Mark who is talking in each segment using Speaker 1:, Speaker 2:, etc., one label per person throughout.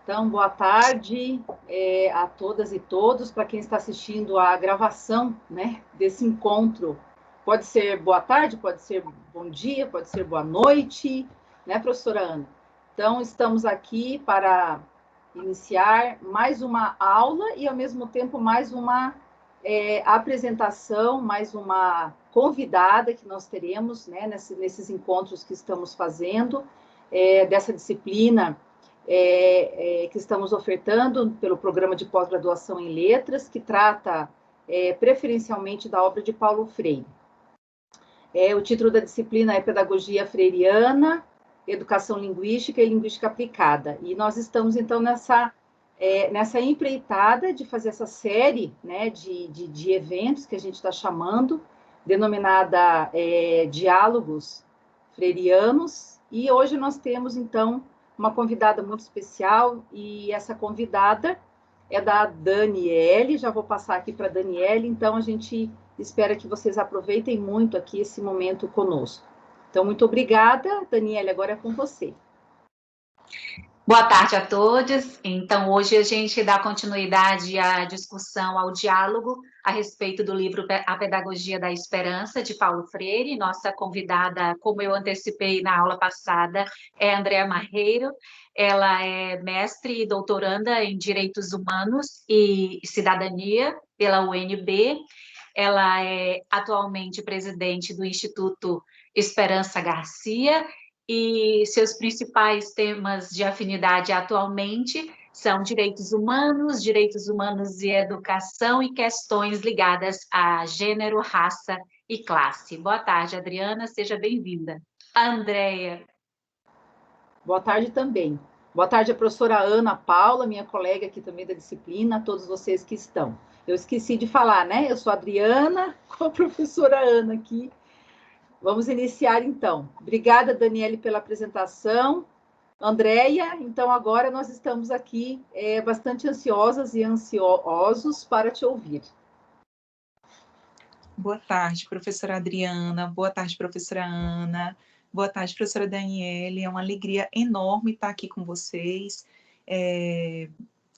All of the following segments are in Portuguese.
Speaker 1: Então, boa tarde a todas e todos, para quem está assistindo a gravação, né, desse encontro. Pode ser boa tarde, pode ser bom dia, pode ser boa noite, né, professora Ana? Então, estamos aqui para iniciar mais uma aula e, ao mesmo tempo, mais uma apresentação, mais uma convidada que nós teremos, né, nesses encontros que estamos fazendo, dessa disciplina que estamos ofertando pelo programa de pós-graduação em letras, que trata preferencialmente da obra de Paulo Freire. O título da disciplina é Pedagogia Freiriana, Educação Linguística e Linguística Aplicada. E nós estamos, então, nessa empreitada de fazer essa série, né, de eventos que a gente está chamando, denominada Diálogos Freirianos. E hoje nós temos, então, uma convidada muito especial, e essa convidada é da Daniele. Já vou passar aqui para a Daniele, então a gente espera que vocês aproveitem muito aqui esse momento conosco. Então, muito obrigada, Daniele, agora é com você.
Speaker 2: Boa tarde a todos. Então, hoje a gente dá continuidade à discussão, ao diálogo a respeito do livro A Pedagogia da Esperança, de Paulo Freire. Nossa convidada, como eu antecipei na aula passada, é Andréa Marreiro. Ela é mestre e doutoranda em Direitos Humanos e Cidadania pela UNB. Ela é atualmente presidente do Instituto Esperança Garcia, e seus principais temas de afinidade atualmente são direitos humanos e educação, e questões ligadas a gênero, raça e classe. Boa tarde, Adriana, seja bem-vinda. Andréa.
Speaker 1: Boa tarde também. Boa tarde a professora Ana Paula, minha colega aqui também da disciplina, a todos vocês que estão. Eu esqueci de falar, né? Eu sou a Adriana, com a professora Ana aqui. Vamos iniciar, então. Obrigada, Daniele, pela apresentação. Andréia, então agora nós estamos aqui bastante ansiosas e ansiosos para te ouvir.
Speaker 3: Boa tarde, professora Adriana. Boa tarde, professora Ana. Boa tarde, professora Daniele. É uma alegria enorme estar aqui com vocês.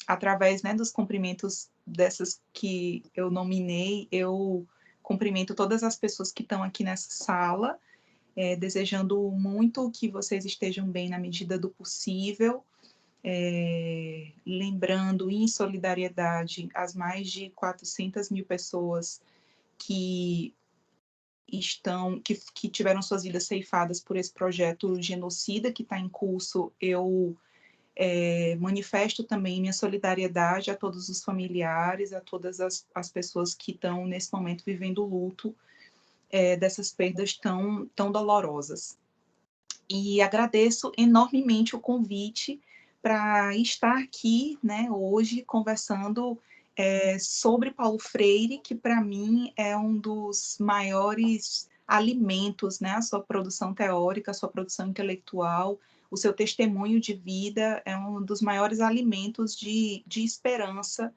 Speaker 3: Através, né, dos cumprimentos dessas que eu nominei, eu cumprimento todas as pessoas que estão aqui nessa sala, desejando muito que vocês estejam bem na medida do possível, lembrando em solidariedade as mais de 400 mil pessoas que tiveram suas vidas ceifadas por esse projeto genocida que está em curso. Eu manifesto também minha solidariedade a todos os familiares, a todas as pessoas que estão nesse momento vivendo o luto dessas perdas tão dolorosas. E agradeço enormemente o convite para estar aqui, né, hoje conversando sobre Paulo Freire, que para mim é um dos maiores alimentos, né, a sua produção teórica, a sua produção intelectual, o seu testemunho de vida é um dos maiores alimentos de esperança,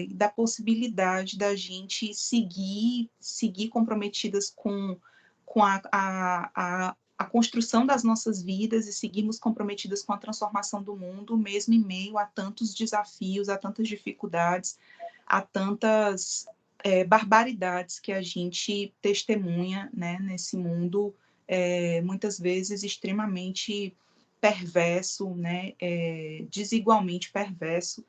Speaker 3: da possibilidade da gente seguir comprometidas com a construção das nossas vidas e seguirmos comprometidas com a transformação do mundo, mesmo em meio a tantos desafios, a tantas dificuldades, a tantas barbaridades que a gente testemunha, né, nesse mundo, muitas vezes extremamente perverso, né, desigualmente perverso.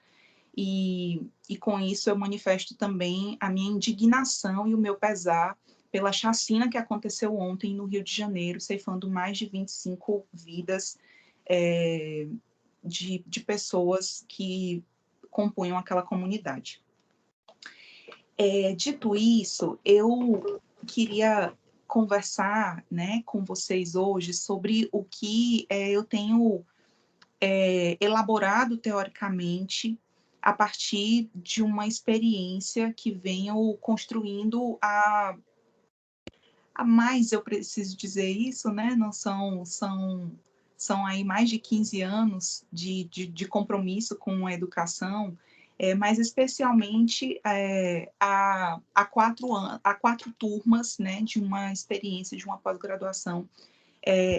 Speaker 3: E com isso eu manifesto também a minha indignação e o meu pesar pela chacina que aconteceu ontem no Rio de Janeiro, ceifando mais de 25 vidas de pessoas que compunham aquela comunidade. Dito isso, eu queria conversar, né, com vocês hoje sobre o que eu tenho elaborado teoricamente a partir de uma experiência que venho construindo há mais, eu preciso dizer isso, né? Não são aí mais de 15 anos de compromisso com a educação, mas especialmente há 4 turmas, né, de uma experiência, de uma pós-graduação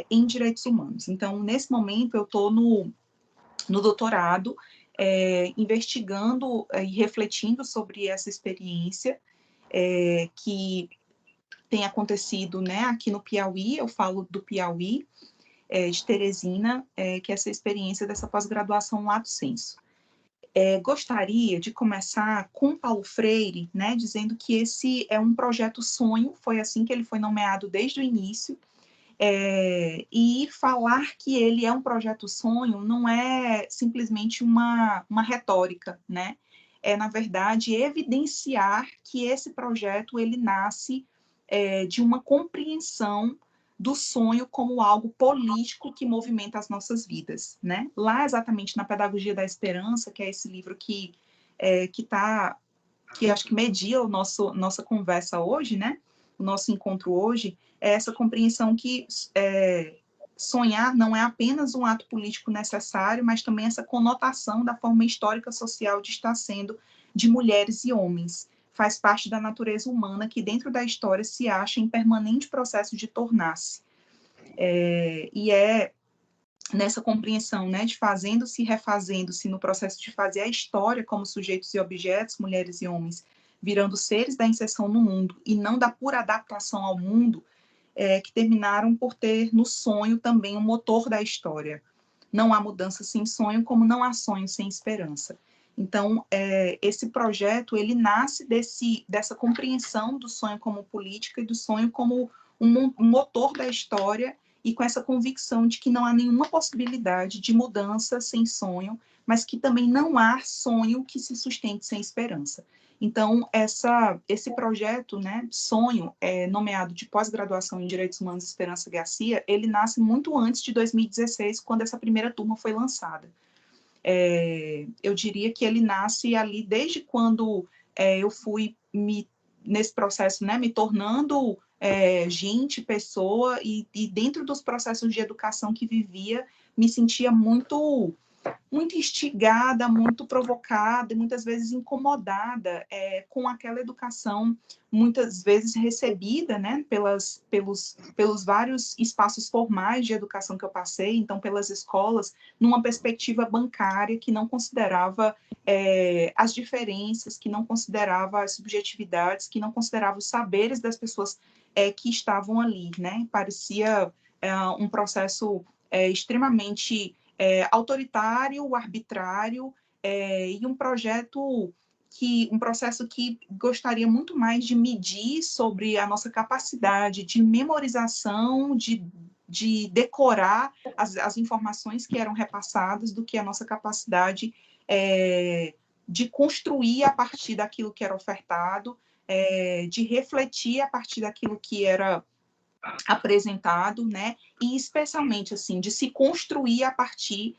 Speaker 3: em Direitos Humanos. Então, nesse momento, eu estou no doutorado, investigando e refletindo sobre essa experiência que tem acontecido, né, aqui no Piauí. Eu falo do Piauí, de Teresina, que é essa experiência dessa pós-graduação lato sensu. Gostaria de começar com Paulo Freire, né, dizendo que esse é um projeto sonho, foi assim que ele foi nomeado desde o início, e falar que ele é um projeto sonho não é simplesmente uma retórica, né? É, na verdade, evidenciar que esse projeto ele nasce de uma compreensão do sonho como algo político que movimenta as nossas vidas, né? Lá, exatamente na Pedagogia da Esperança, que é esse livro que acho que media nossa conversa hoje, né? O nosso encontro hoje, é essa compreensão que sonhar não é apenas um ato político necessário, mas também essa conotação da forma histórica social de estar sendo de mulheres e homens. Faz parte da natureza humana que dentro da história se acha em permanente processo de tornar-se. E é nessa compreensão, né, de fazendo-se e refazendo-se no processo de fazer a história como sujeitos e objetos, mulheres e homens, virando seres da inserção no mundo e não da pura adaptação ao mundo, que terminaram por ter no sonho também o motor da história. Não há mudança sem sonho, como não há sonho sem esperança. Então, esse projeto, ele nasce dessa compreensão do sonho como política e do sonho como um motor da história, e com essa convicção de que não há nenhuma possibilidade de mudança sem sonho, mas que também não há sonho que se sustente sem esperança. Então, esse projeto, né, sonho, nomeado de pós-graduação em Direitos Humanos Esperança Garcia, ele nasce muito antes de 2016, quando essa primeira turma foi lançada. Eu diria que ele nasce ali desde quando eu fui nesse processo, né, me tornando gente, pessoa, e dentro dos processos de educação que vivia, me sentia muito instigada, muito provocada e muitas vezes incomodada com aquela educação, muitas vezes recebida, né, pelos vários espaços formais de educação que eu passei, então pelas escolas, numa perspectiva bancária que não considerava as diferenças, que não considerava as subjetividades, que não considerava os saberes das pessoas que estavam ali, né? Parecia um processo extremamente autoritário, arbitrário, e um processo que gostaria muito mais de medir sobre a nossa capacidade de memorização, de decorar as informações que eram repassadas, do que a nossa capacidade de construir a partir daquilo que era ofertado, de refletir a partir daquilo que era apresentado, né? E especialmente assim de se construir a partir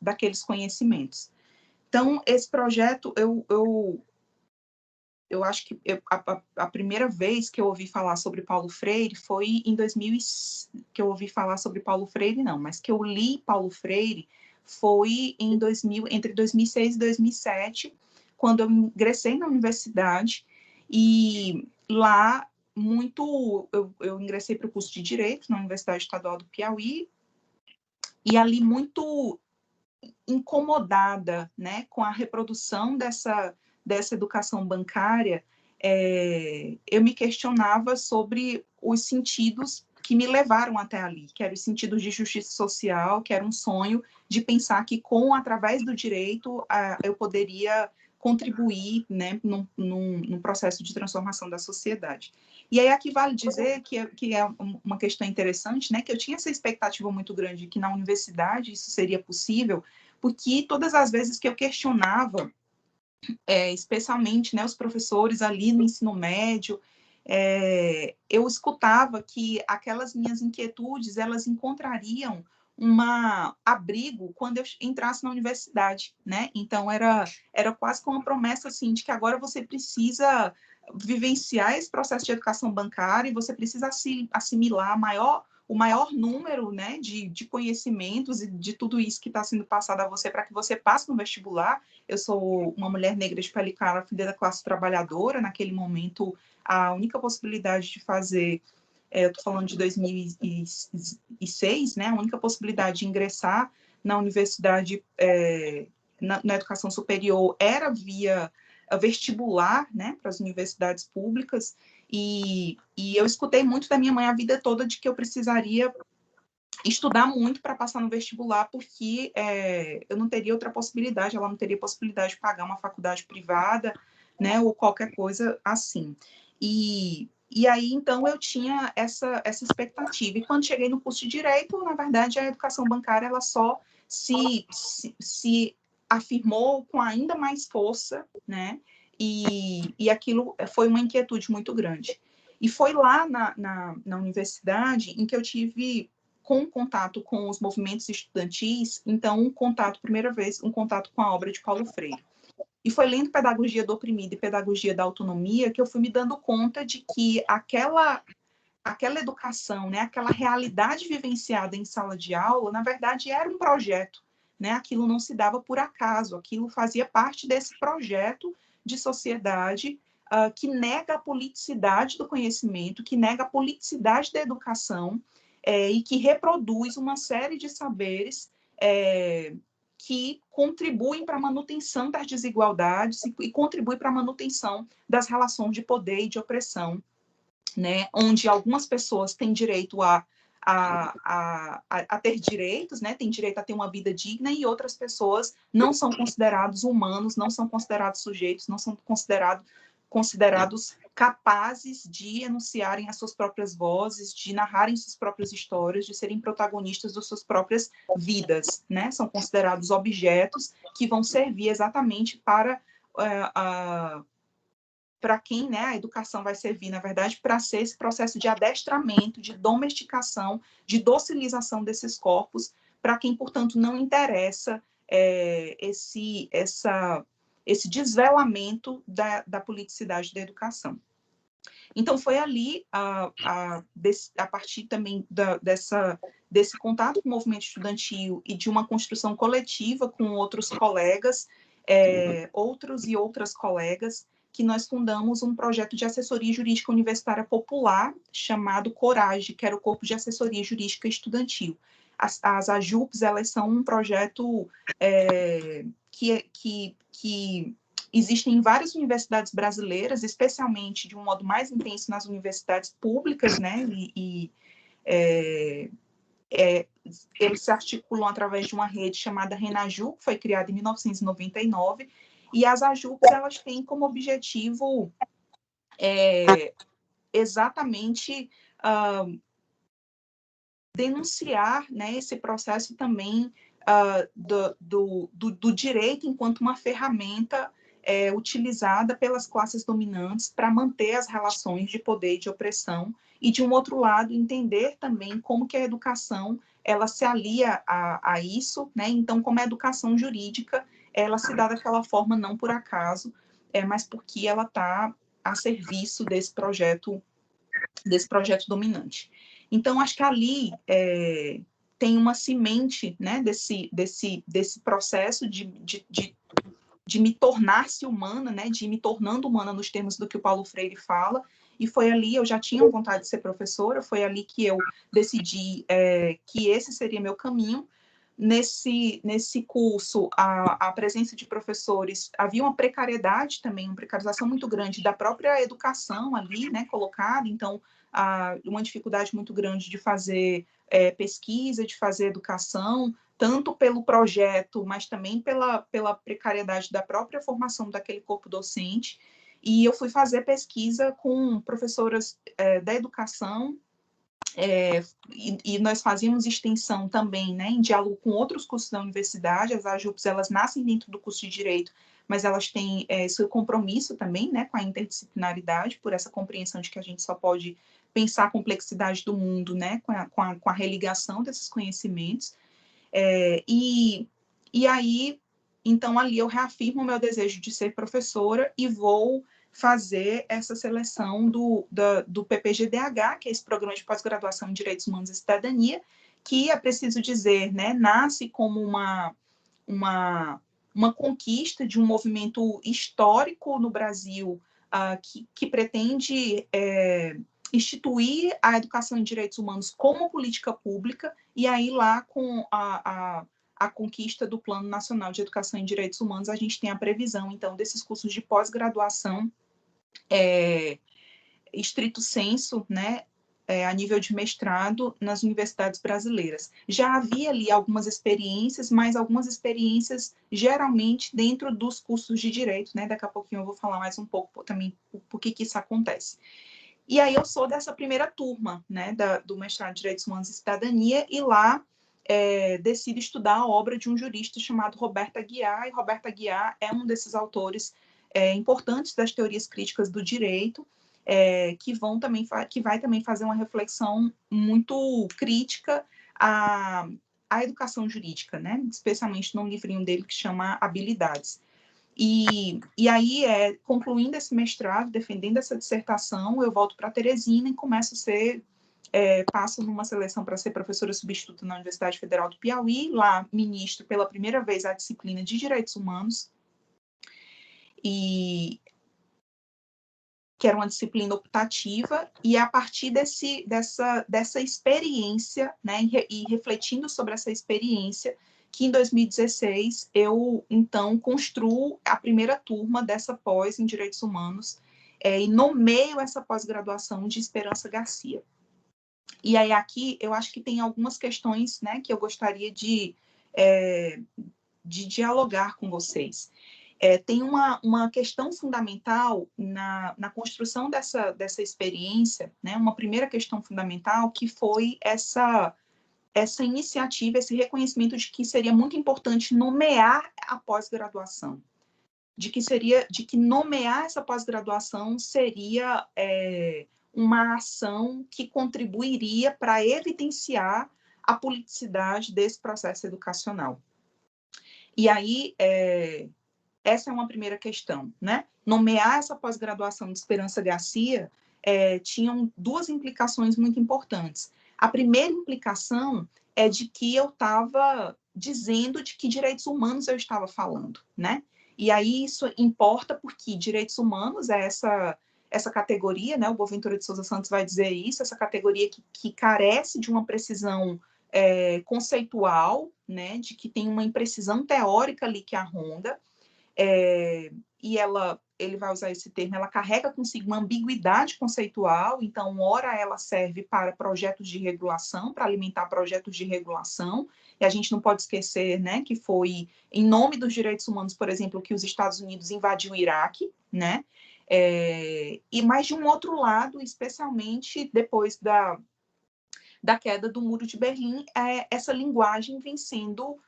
Speaker 3: daqueles conhecimentos. Então esse projeto eu acho que a primeira vez que eu ouvi falar sobre Paulo Freire foi em 2000, que eu ouvi falar sobre Paulo Freire não, mas que eu li Paulo Freire foi entre 2006 e 2007, quando eu ingressei na universidade. E lá, eu ingressei para o curso de Direito na Universidade Estadual do Piauí, e ali muito incomodada, né, com a reprodução dessa educação bancária, eu me questionava sobre os sentidos que me levaram até ali, que eram os sentidos de justiça social, que era um sonho de pensar que através do direito eu poderia contribuir, né, num processo de transformação da sociedade. E aí aqui vale dizer que é uma questão interessante, né, que eu tinha essa expectativa muito grande de que na universidade isso seria possível, porque todas as vezes que eu questionava, especialmente, né, os professores ali no ensino médio, eu escutava que aquelas minhas inquietudes, elas encontrariam abrigo quando eu entrasse na universidade, né? Então, era quase como uma promessa, assim, de que agora você precisa vivenciar esse processo de educação bancária e você precisa assimilar o maior número, né, de conhecimentos e de tudo isso que está sendo passado a você para que você passe no vestibular. Eu sou uma mulher negra de pele clara, filha da classe trabalhadora. Naquele momento, a única possibilidade de fazer eu estou falando de 2006, né, a única possibilidade de ingressar na universidade, na educação superior, era via vestibular, né, para as universidades públicas, e eu escutei muito da minha mãe a vida toda de que eu precisaria estudar muito para passar no vestibular, porque eu não teria outra possibilidade, ela não teria possibilidade de pagar uma faculdade privada, né, ou qualquer coisa assim. E aí, então, eu tinha essa expectativa. E quando cheguei no curso de Direito, na verdade, a educação bancária, ela só se afirmou com ainda mais força, né, e aquilo foi uma inquietude muito grande. E foi lá na universidade em que eu tive com contato com os movimentos estudantis, então primeira vez, um contato com a obra de Paulo Freire. E foi lendo Pedagogia do Oprimido e Pedagogia da Autonomia que eu fui me dando conta de que aquela educação, né, aquela realidade vivenciada em sala de aula, na verdade, era um projeto, né? Aquilo não se dava por acaso, aquilo fazia parte desse projeto de sociedade que nega a politicidade do conhecimento, que nega a politicidade da educação, e que reproduz uma série de saberes que contribuem para a manutenção das desigualdades e contribuem para a manutenção das relações de poder e de opressão, né? Onde algumas pessoas têm direito a ter direitos, né? Têm direito a ter uma vida digna, e outras pessoas não são considerados humanos, não são considerados sujeitos, não são considerados capazes de enunciarem as suas próprias vozes, de narrarem suas próprias histórias, de serem protagonistas das suas próprias vidas, né? São considerados objetos que vão servir exatamente para quem, né, a educação vai servir, na verdade, para ser esse processo de adestramento, de domesticação, de docilização desses corpos, para quem, portanto, não interessa esse desvelamento da politicidade da educação. Então, foi ali, a partir também desse contato com o movimento estudantil e de uma construção coletiva com outros colegas, outros e outras colegas, que nós fundamos um projeto de assessoria jurídica universitária popular chamado Corage, que era o Corpo de Assessoria Jurídica Estudantil. As AJUPs, elas são um projeto que existem em várias universidades brasileiras, especialmente de um modo mais intenso nas universidades públicas, né? Eles se articulam através de uma rede chamada Renaju, que foi criada em 1999, e as AJUPs, elas têm como objetivo exatamente denunciar, né, esse processo também do direito enquanto uma ferramenta utilizada pelas classes dominantes para manter as relações de poder e de opressão, e, de um outro lado, entender também como que a educação ela se alia a isso, né? Então, como a educação jurídica ela se dá daquela forma não por acaso, mas porque ela está a serviço desse projeto dominante. Então, acho que ali tem uma semente, né, desse processo de me tornar-se humana, né, de ir me tornando humana nos termos do que o Paulo Freire fala, e foi ali, eu já tinha vontade de ser professora, foi ali que eu decidi que esse seria meu caminho. Nesse curso, a presença de professores, havia uma precariedade também, uma precarização muito grande da própria educação ali, né, colocada, então, uma dificuldade muito grande de fazer pesquisa, de fazer educação, tanto pelo projeto, mas também pela precariedade da própria formação daquele corpo docente. E eu fui fazer pesquisa com professoras da educação, e nós fazíamos extensão também, né, em diálogo com outros cursos da universidade. As AJUPs, elas nascem dentro do curso de Direito, mas elas têm esse compromisso também, né, com a interdisciplinaridade, por essa compreensão de que a gente só pode pensar a complexidade do mundo, né, com a religação desses conhecimentos. E aí, então, ali eu reafirmo o meu desejo de ser professora e vou fazer essa seleção do PPGDH, que é esse Programa de Pós-Graduação em Direitos Humanos e Cidadania, que, é preciso dizer, né, nasce como uma conquista de um movimento histórico no Brasil, que pretende instituir a educação em direitos humanos como política pública, e aí lá com a conquista do Plano Nacional de Educação em Direitos Humanos, a gente tem a previsão, então, desses cursos de pós-graduação estrito sensu, né, a nível de mestrado nas universidades brasileiras. Já havia ali algumas experiências, mas algumas experiências geralmente dentro dos cursos de direito, né? Daqui a pouquinho eu vou falar mais um pouco também por que isso acontece. E aí eu sou dessa primeira turma, né, do mestrado de Direitos Humanos e Cidadania, e lá decido estudar a obra de um jurista chamado Roberto Aguiar, e Roberto Aguiar é um desses autores importantes das teorias críticas do direito, que vai também fazer uma reflexão muito crítica à educação jurídica, né? Especialmente num livrinho dele que chama Habilidades. E aí, concluindo esse mestrado, defendendo essa dissertação, eu volto para Teresina e começo a ser, passo numa seleção para ser professora substituta na Universidade Federal do Piauí, lá ministro pela primeira vez a disciplina de Direitos Humanos, que era uma disciplina optativa, e a partir dessa experiência, né, e refletindo sobre essa experiência, que em 2016 eu, então, construo a primeira turma dessa pós em Direitos Humanos, e nomeio essa pós-graduação de Esperança Garcia. E aí aqui eu acho que tem algumas questões, né, que eu gostaria de dialogar com vocês. Tem uma questão fundamental na construção dessa experiência, né? Uma primeira questão fundamental que foi essa iniciativa, esse reconhecimento de que seria muito importante nomear a pós-graduação, de que nomear essa pós-graduação seria uma ação que contribuiria para evidenciar a politicidade desse processo educacional. E aí, essa é uma primeira questão, né? Nomear essa pós-graduação de Esperança Garcia tinham duas implicações muito importantes. A primeira implicação é de que eu estava dizendo de que direitos humanos eu estava falando, né? E aí isso importa porque direitos humanos é essa categoria, né? O Boaventura de Souza Santos vai dizer isso, essa categoria que carece de uma precisão conceitual, né? De que tem uma imprecisão teórica ali que a ronda. E ele vai usar esse termo, ela carrega consigo uma ambiguidade conceitual, então, ora ela serve para projetos de regulação, para alimentar projetos de regulação, e a gente não pode esquecer, né, que foi em nome dos direitos humanos, por exemplo, que os Estados Unidos invadiu o Iraque, né, mas de um outro lado, especialmente depois da queda do Muro de Berlim, essa linguagem vem sendo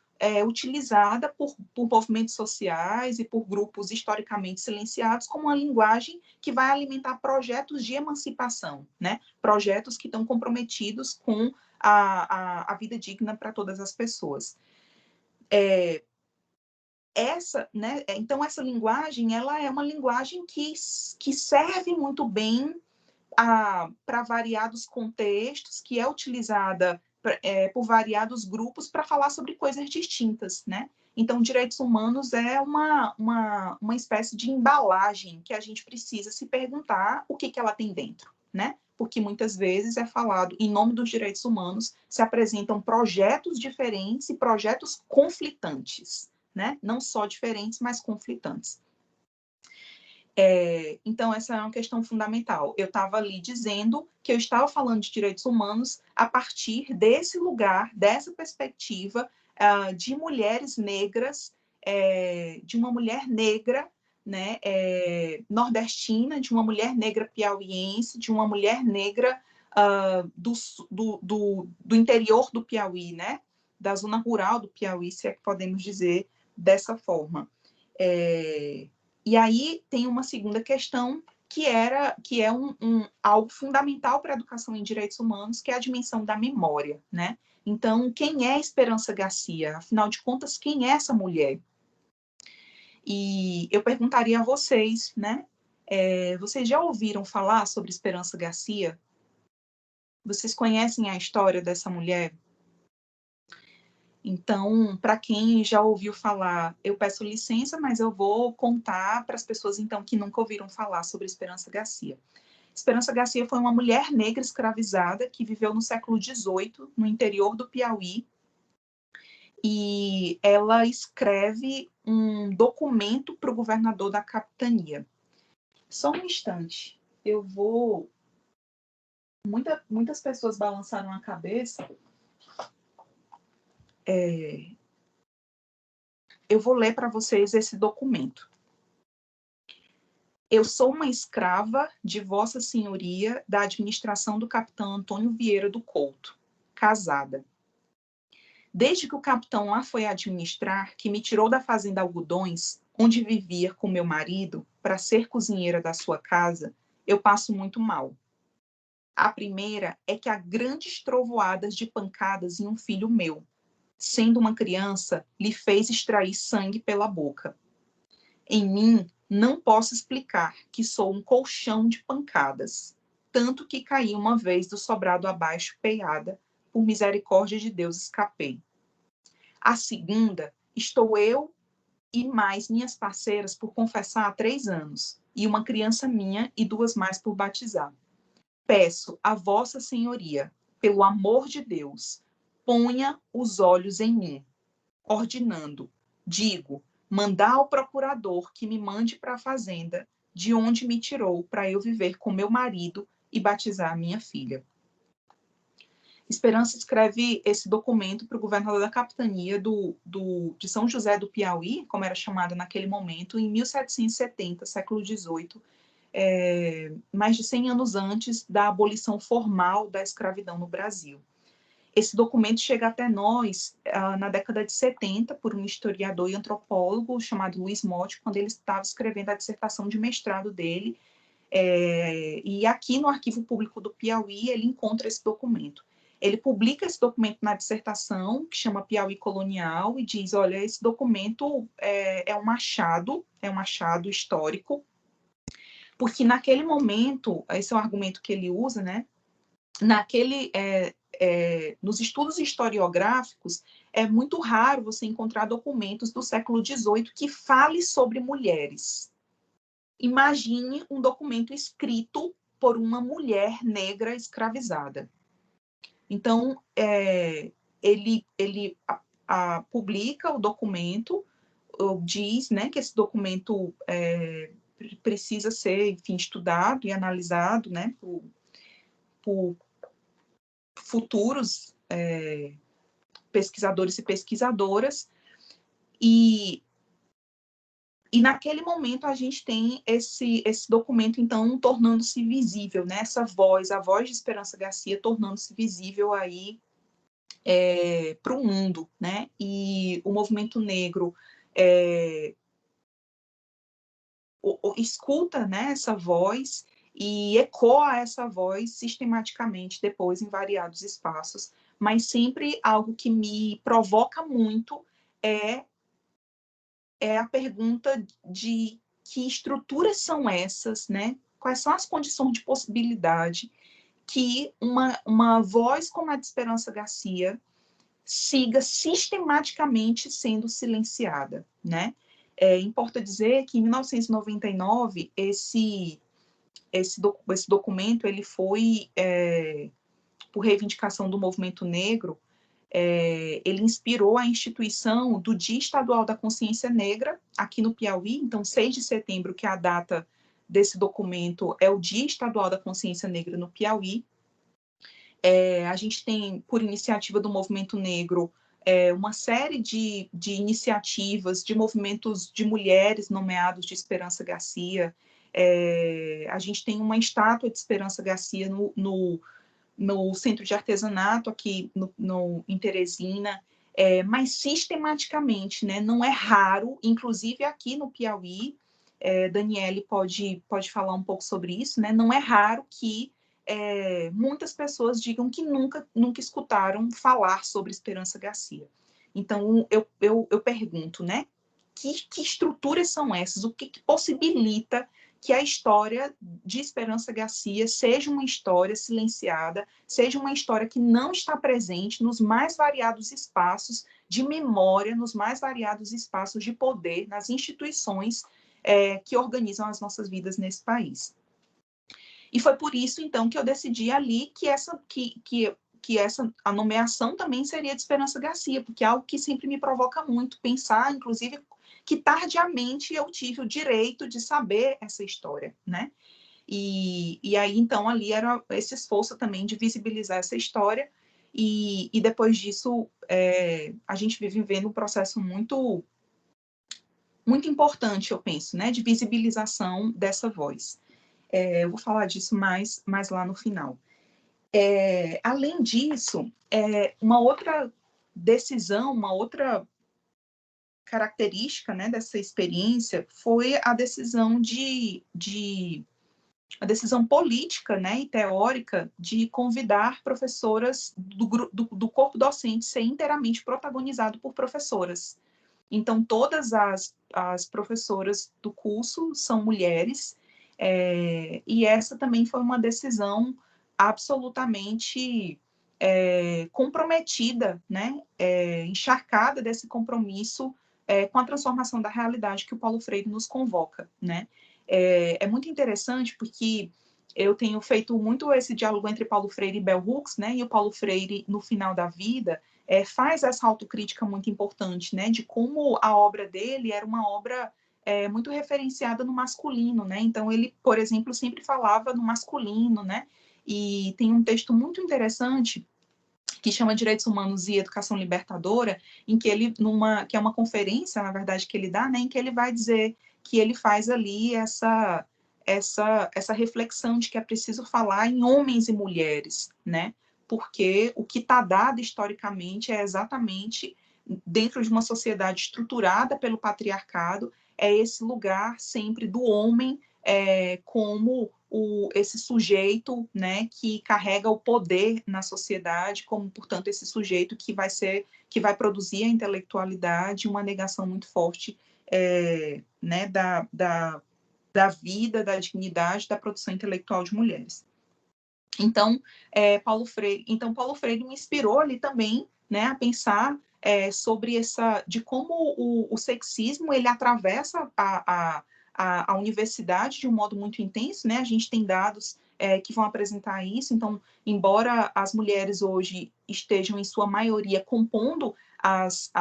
Speaker 3: utilizada por movimentos sociais e por grupos historicamente silenciados como uma linguagem que vai alimentar projetos de emancipação, né? Projetos que estão comprometidos com a vida digna para todas as pessoas. Né? Então, essa linguagem, ela é uma linguagem que serve muito bem para variados contextos, que é utilizada por variados grupos para falar sobre coisas distintas, né? Então, direitos humanos é uma espécie de embalagem que a gente precisa se perguntar o que ela tem dentro, né? Porque muitas vezes é falado, em nome dos direitos humanos, se apresentam projetos diferentes e projetos conflitantes, né? Não só diferentes, mas conflitantes. Então, essa é uma questão fundamental. Eu estava ali dizendo que eu estava falando de direitos humanos a partir desse lugar, dessa perspectiva de mulheres negras, de uma mulher negra, né, nordestina, de uma mulher negra piauiense, de uma mulher negra do interior do Piauí, né, da zona rural do Piauí, se é que podemos dizer dessa forma. E aí tem uma segunda questão que é algo fundamental para a educação em direitos humanos, que é a dimensão da memória, né? Então, quem é Esperança Garcia? Afinal de contas, quem é essa mulher? E eu perguntaria a vocês, né? Vocês já ouviram falar sobre Esperança Garcia? Vocês conhecem a história dessa mulher? Então, para quem já ouviu falar, eu peço licença, mas eu vou contar para as pessoas, então, que nunca ouviram falar sobre Esperança Garcia. Esperança Garcia foi uma mulher negra escravizada que viveu no século XVIII, no interior do Piauí, e ela escreve um documento para o governador da capitania. Só um instante, eu vou... Muitas pessoas balançaram a cabeça. Eu vou ler para vocês esse documento. Eu sou uma escrava de Vossa Senhoria da administração do capitão Antônio Vieira do Couto, casada. Desde que o capitão lá foi administrar, que me tirou da fazenda Algodões, onde vivia com meu marido, para ser cozinheira da sua casa, eu passo muito mal. A primeira é que há grandes trovoadas de pancadas em um filho meu. Sendo uma criança, lhe fez extrair sangue pela boca. Em mim, não posso explicar que sou um colchão de pancadas, tanto que caí uma vez do sobrado abaixo peiada, por misericórdia de Deus escapei. A segunda, estou eu e mais minhas parceiras por confessar há 3 anos, e uma criança minha e 2 mais por batizar. Peço a Vossa Senhoria, pelo amor de Deus, ponha os olhos em mim, ordenando, digo, mandar ao procurador que me mande para a fazenda, de onde me tirou para eu viver com meu marido e batizar a minha filha. Esperança escreve esse documento para o governador da capitania de São José do Piauí, como era chamado naquele momento, em 1770, século XVIII, mais de 100 anos antes da abolição formal da escravidão no Brasil. Esse documento chega até nós na década de 70 por um historiador e antropólogo chamado Luiz Motti, quando ele estava escrevendo a dissertação de mestrado dele, e aqui no Arquivo Público do Piauí ele encontra esse documento. Ele publica esse documento na dissertação, que chama Piauí Colonial, e diz, olha, esse documento é um achado histórico, porque naquele momento, esse é o argumento que ele usa, né? Nos estudos historiográficos, é muito raro você encontrar documentos do século XVIII que fale sobre mulheres. Imagine um documento escrito por uma mulher negra escravizada. Então, ele publica o documento, diz, né, que esse documento precisa ser, enfim, estudado e analisado, né, por futuros pesquisadores e pesquisadoras, e naquele momento a gente tem esse documento, então, tornando-se visível, né? Essa voz, a voz de Esperança Garcia, tornando-se visível aí para o mundo, né? E o movimento negro escuta, né, essa voz e ecoa essa voz sistematicamente depois em variados espaços, mas sempre algo que me provoca muito é a pergunta de que estruturas são essas, né? Quais são as condições de possibilidade que uma voz como a de Esperança Garcia siga sistematicamente sendo silenciada, né? Importa dizer que em 1999 esse documento ele foi, por reivindicação do movimento negro, ele inspirou a instituição do Dia Estadual da Consciência Negra aqui no Piauí. Então, 6 de setembro, que é a data desse documento, é o Dia Estadual da Consciência Negra no Piauí. A gente tem, por iniciativa do movimento negro, uma série de iniciativas, de movimentos de mulheres nomeados de Esperança Garcia. A gente tem uma estátua de Esperança Garcia no Centro de Artesanato, aqui em Teresina, mas sistematicamente, né? Não é raro, inclusive aqui no Piauí, Daniele pode falar um pouco sobre isso, né? Não é raro que muitas pessoas digam que nunca escutaram falar sobre Esperança Garcia. Então, eu pergunto, né? Que estruturas são essas? O que possibilita que a história de Esperança Garcia seja uma história silenciada, seja uma história que não está presente nos mais variados espaços de memória, nos mais variados espaços de poder, nas instituições que organizam as nossas vidas nesse país. E foi por isso, então, que eu decidi ali que a nomeação também seria de Esperança Garcia, porque é algo que sempre me provoca muito pensar, inclusive, que tardiamente eu tive o direito de saber essa história, né? E aí, então, ali era esse esforço também de visibilizar essa história, e depois disso, a gente vive vivendo um processo muito, muito importante, eu penso, né, de visibilização dessa voz. Eu vou falar disso mais lá no final. Além disso, uma outra decisão, uma outra característica, né, dessa experiência foi a decisão a decisão política, né, e teórica de convidar professoras do corpo docente ser inteiramente protagonizado por professoras. Então, todas as professoras do curso são mulheres, e essa também foi uma decisão absolutamente comprometida, né, encharcada desse compromisso com a transformação da realidade que o Paulo Freire nos convoca, né. É muito interessante porque eu tenho feito muito esse diálogo entre Paulo Freire e Bell Hooks, né, e o Paulo Freire, no final da vida, faz essa autocrítica muito importante, né, de como a obra dele era uma obra muito referenciada no masculino, né, então ele, por exemplo, sempre falava no masculino, né, e tem um texto muito interessante que chama Direitos Humanos e Educação Libertadora, em que ele, que é uma conferência, na verdade, que ele dá, né, em que ele vai dizer que ele faz ali essa reflexão de que é preciso falar em homens e mulheres, né, porque o que está dado historicamente é exatamente dentro de uma sociedade estruturada pelo patriarcado, é esse lugar sempre do homem como esse sujeito, né, que carrega o poder na sociedade, como, portanto, esse sujeito que vai produzir a intelectualidade, uma negação muito forte né, da vida, da dignidade, da produção intelectual de mulheres. Então, Paulo Freire me inspirou ali também, né, a pensar sobre de como o sexismo ele atravessa a universidade de um modo muito intenso, né? A gente tem dados que vão apresentar isso. Então, embora as mulheres hoje estejam em sua maioria compondo as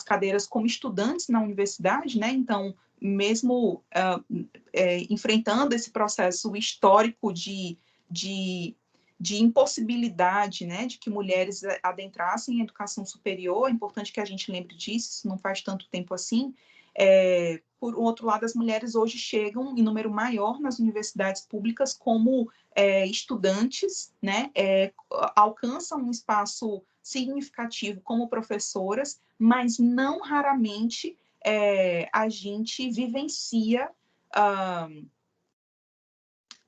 Speaker 3: cadeiras como estudantes na universidade, né? Então, mesmo enfrentando esse processo histórico de impossibilidade, né, de que mulheres adentrassem em educação superior, é importante que a gente lembre disso, isso não faz tanto tempo assim. Por outro lado, as mulheres hoje chegam em número maior nas universidades públicas como estudantes, né, alcançam um espaço significativo como professoras, mas não raramente a gente vivencia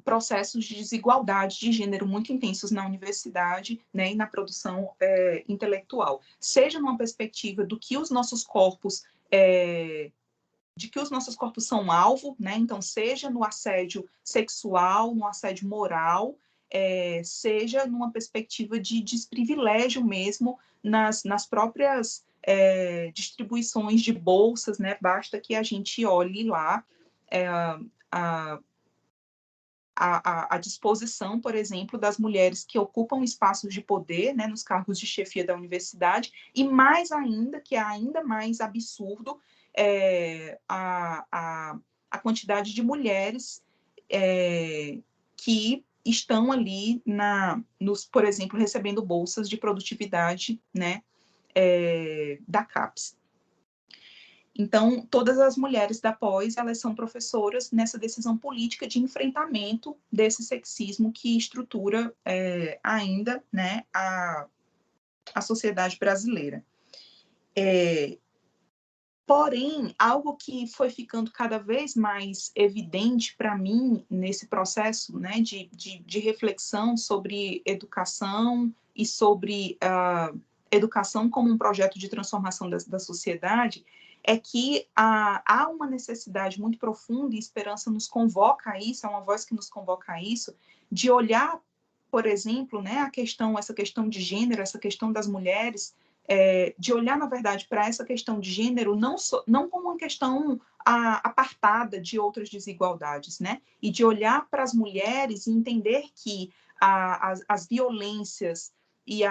Speaker 3: processos de desigualdade de gênero muito intensos na universidade, né, e na produção intelectual, seja numa perspectiva do que os nossos corpos são alvo, né, então seja no assédio sexual, no assédio moral, seja numa perspectiva de desprivilégio mesmo nas próprias distribuições de bolsas, né, basta que a gente olhe lá a disposição, por exemplo, das mulheres que ocupam espaços de poder, né, nos cargos de chefia da universidade, e mais ainda, que é ainda mais absurdo, a quantidade de mulheres que estão ali, por exemplo, recebendo bolsas de produtividade, né, da CAPES. Então, todas as mulheres da pós, elas são professoras nessa decisão política de enfrentamento desse sexismo que estrutura ainda, né, a sociedade brasileira. Porém, algo que foi ficando cada vez mais evidente para mim nesse processo, né, de reflexão sobre educação e sobre educação como um projeto de transformação da sociedade, é que há uma necessidade muito profunda, e Esperança nos convoca a isso, é uma voz que nos convoca a isso, de olhar, por exemplo, né, essa questão de gênero, essa questão das mulheres, de olhar, na verdade, para essa questão de gênero não como uma questão apartada de outras desigualdades, né? E de olhar para as mulheres e entender que as violências e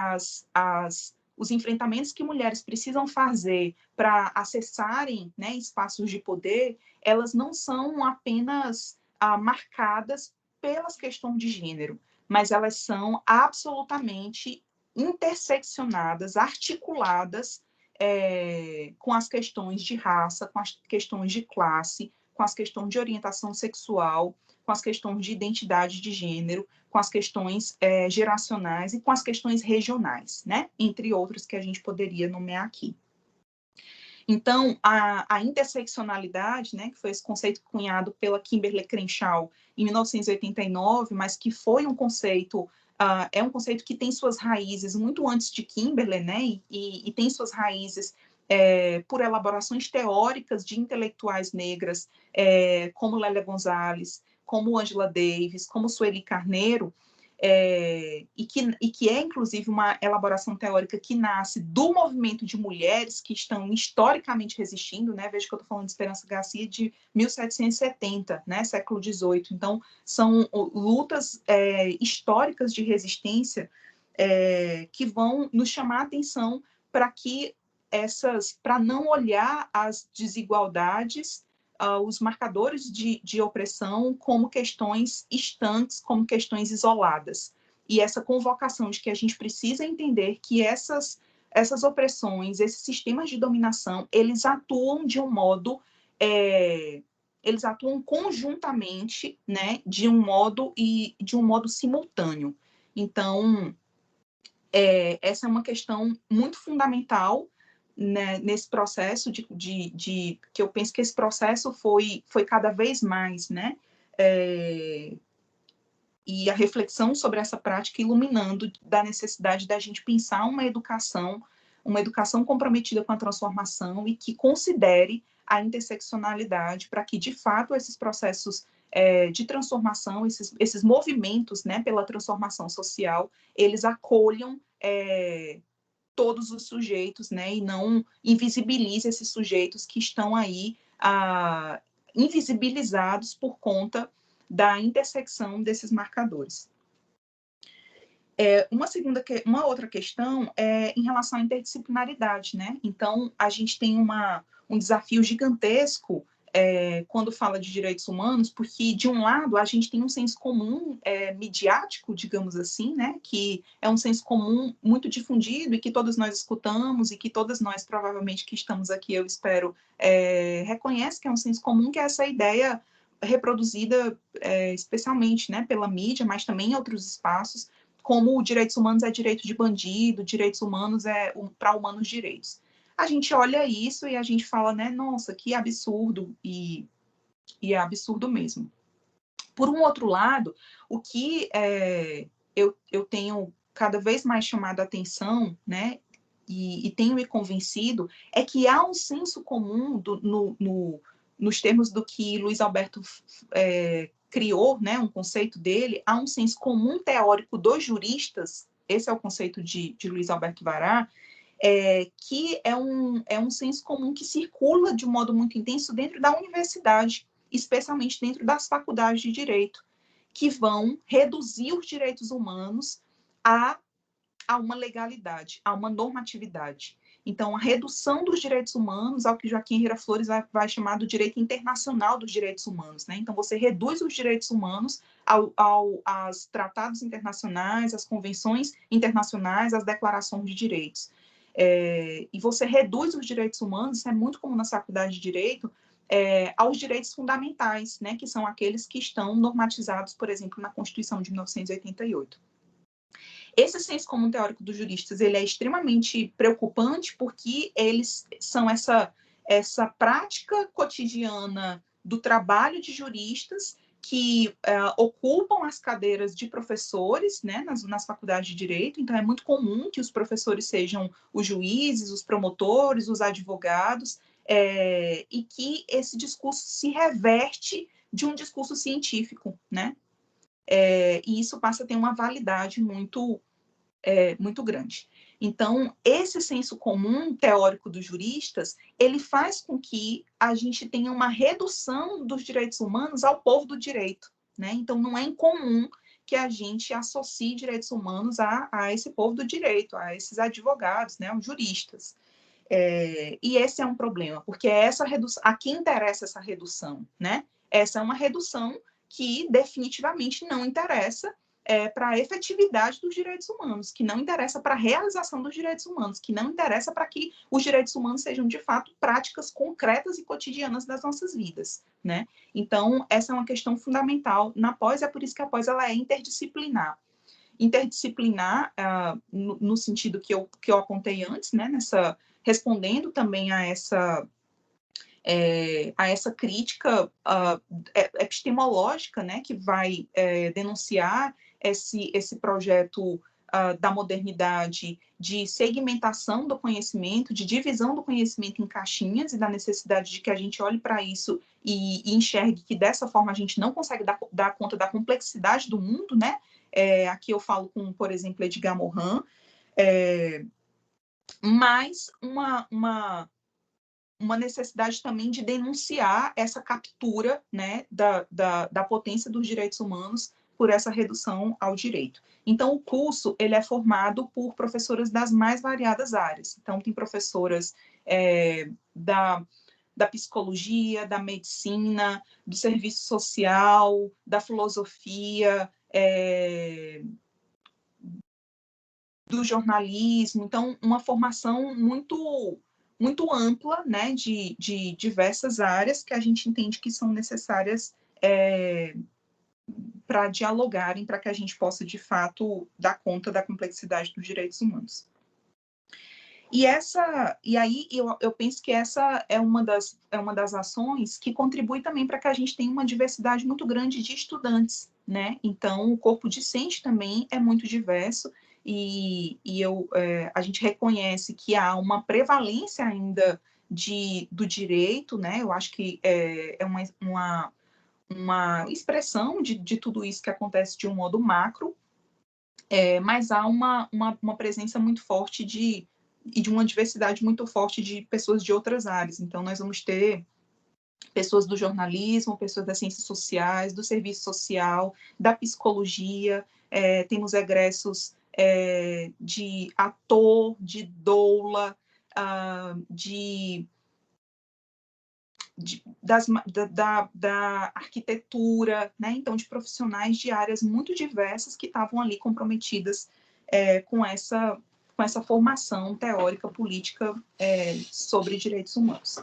Speaker 3: os enfrentamentos que mulheres precisam fazer para acessarem, né, espaços de poder, elas não são apenas marcadas pelas questões de gênero, mas elas são absolutamente interseccionadas, articuladas com as questões de raça, com as questões de classe, com as questões de orientação sexual, com as questões de identidade de gênero, com as questões geracionais e com as questões regionais, né? Entre outras que a gente poderia nomear aqui. Então, a interseccionalidade, né, que foi esse conceito cunhado pela Kimberlé Crenshaw em 1989, mas que foi um conceito, é um conceito que tem suas raízes muito antes de Kimberlé, né, e tem suas raízes por elaborações teóricas de intelectuais negras, como Lélia Gonzalez, como Angela Davis, como Sueli Carneiro, e que é, inclusive, uma elaboração teórica que nasce do movimento de mulheres que estão historicamente resistindo, né? Veja que eu estou falando de Esperança Garcia de 1770, né? Século XVIII. Então, são lutas históricas de resistência que vão nos chamar a atenção para não olhar as desigualdades, os marcadores de opressão como questões estanques, como questões isoladas. E essa convocação de que a gente precisa entender que essas opressões, esses sistemas de dominação, eles atuam de um modo, eles atuam conjuntamente, né, de um modo simultâneo. Então, essa é uma questão muito fundamental, né, nesse processo que eu penso que esse processo foi cada vez mais, né, e a reflexão sobre essa prática iluminando da necessidade da gente pensar uma educação comprometida com a transformação e que considere a interseccionalidade para que, de fato, esses processos de transformação, esses movimentos, né, pela transformação social, eles acolham todos os sujeitos, né, e não invisibilize esses sujeitos que estão aí invisibilizados por conta da intersecção desses marcadores. Uma outra questão é em relação à interdisciplinaridade, né? Então, a gente tem um desafio gigantesco quando fala de direitos humanos, porque, de um lado, a gente tem um senso comum midiático, digamos assim, né, que é um senso comum muito difundido e que todos nós escutamos e que todas nós, provavelmente, que estamos aqui, eu espero, reconhece que é um senso comum, que é essa ideia reproduzida especialmente, né, pela mídia, mas também em outros espaços, como direitos humanos é direito de bandido, direitos humanos é para humanos direitos. A gente olha isso e a gente fala, né, nossa, que absurdo, e é absurdo mesmo. Por um outro lado, o que eu tenho cada vez mais chamado a atenção, né, e tenho me convencido, é que há um senso comum nos termos do que Luiz Alberto criou, né, um conceito dele, há um senso comum teórico dos juristas, esse é o conceito de Luiz Alberto Vará, que é um senso comum que circula de um modo muito intenso dentro da universidade, especialmente dentro das faculdades de direito, que vão reduzir os direitos humanos a uma legalidade, a uma normatividade. Então, a redução dos direitos humanos ao que Joaquim Herrera Flores vai chamar do direito internacional dos direitos humanos, né? Então, você reduz os direitos humanos aos tratados internacionais, às convenções internacionais, às declarações de direitos. E você reduz os direitos humanos, isso é muito comum na faculdade de direito, aos direitos fundamentais, né, que são aqueles que estão normatizados, por exemplo, na Constituição de 1988. Esse senso comum teórico dos juristas, ele é extremamente preocupante porque eles são essa prática cotidiana do trabalho de juristas que ocupam as cadeiras de professores, né, nas faculdades de direito. Então, é muito comum que os professores sejam os juízes, os promotores, os advogados, e que esse discurso se reverte de um discurso científico, né? E isso passa a ter uma validade muito grande. Então, esse senso comum teórico dos juristas, ele faz com que a gente tenha uma redução dos direitos humanos ao povo do direito, né? Então, não é incomum que a gente associe direitos humanos a esse povo do direito, a esses advogados, né, os juristas. E esse é um problema, porque é essa redução, a quem interessa essa redução, né? Essa é uma redução que definitivamente não interessa para a efetividade dos direitos humanos, que não interessa para a realização dos direitos humanos, que não interessa para que os direitos humanos sejam, de fato, práticas concretas e cotidianas das nossas vidas, né? Então, essa é uma questão fundamental na pós, é por isso que a pós ela é interdisciplinar. Interdisciplinar, no sentido que eu apontei antes, né, respondendo também a essa crítica epistemológica, né, que vai denunciar esse projeto da modernidade de segmentação do conhecimento, de divisão do conhecimento em caixinhas e da necessidade de que a gente olhe para isso e enxergue que dessa forma a gente não consegue dar conta da complexidade do mundo, né? Aqui eu falo com, por exemplo, Edgar Morin, mas uma necessidade também de denunciar essa captura, né, da potência dos direitos humanos por essa redução ao direito. Então, o curso ele é formado por professoras das mais variadas áreas. Então, tem professoras da psicologia, da medicina, do serviço social, da filosofia, do jornalismo. Então, uma formação muito ampla, né, de diversas áreas que a gente entende que são necessárias para dialogarem, para que a gente possa, de fato, dar conta da complexidade dos direitos humanos. E aí eu penso que essa é uma das ações que contribui também para que a gente tenha uma diversidade muito grande de estudantes, né? Então, o corpo discente também é muito diverso, e a gente reconhece que há uma prevalência ainda do direito, né? Eu acho que é uma expressão de tudo isso que acontece de um modo macro, mas há uma presença muito forte de uma diversidade muito forte de pessoas de outras áreas. Então, nós vamos ter pessoas do jornalismo, pessoas das ciências sociais, do serviço social, da psicologia, temos egressos de ator, de doula, da arquitetura, né? Então, de profissionais de áreas muito diversas que estavam ali comprometidas com essa formação teórica política sobre direitos humanos.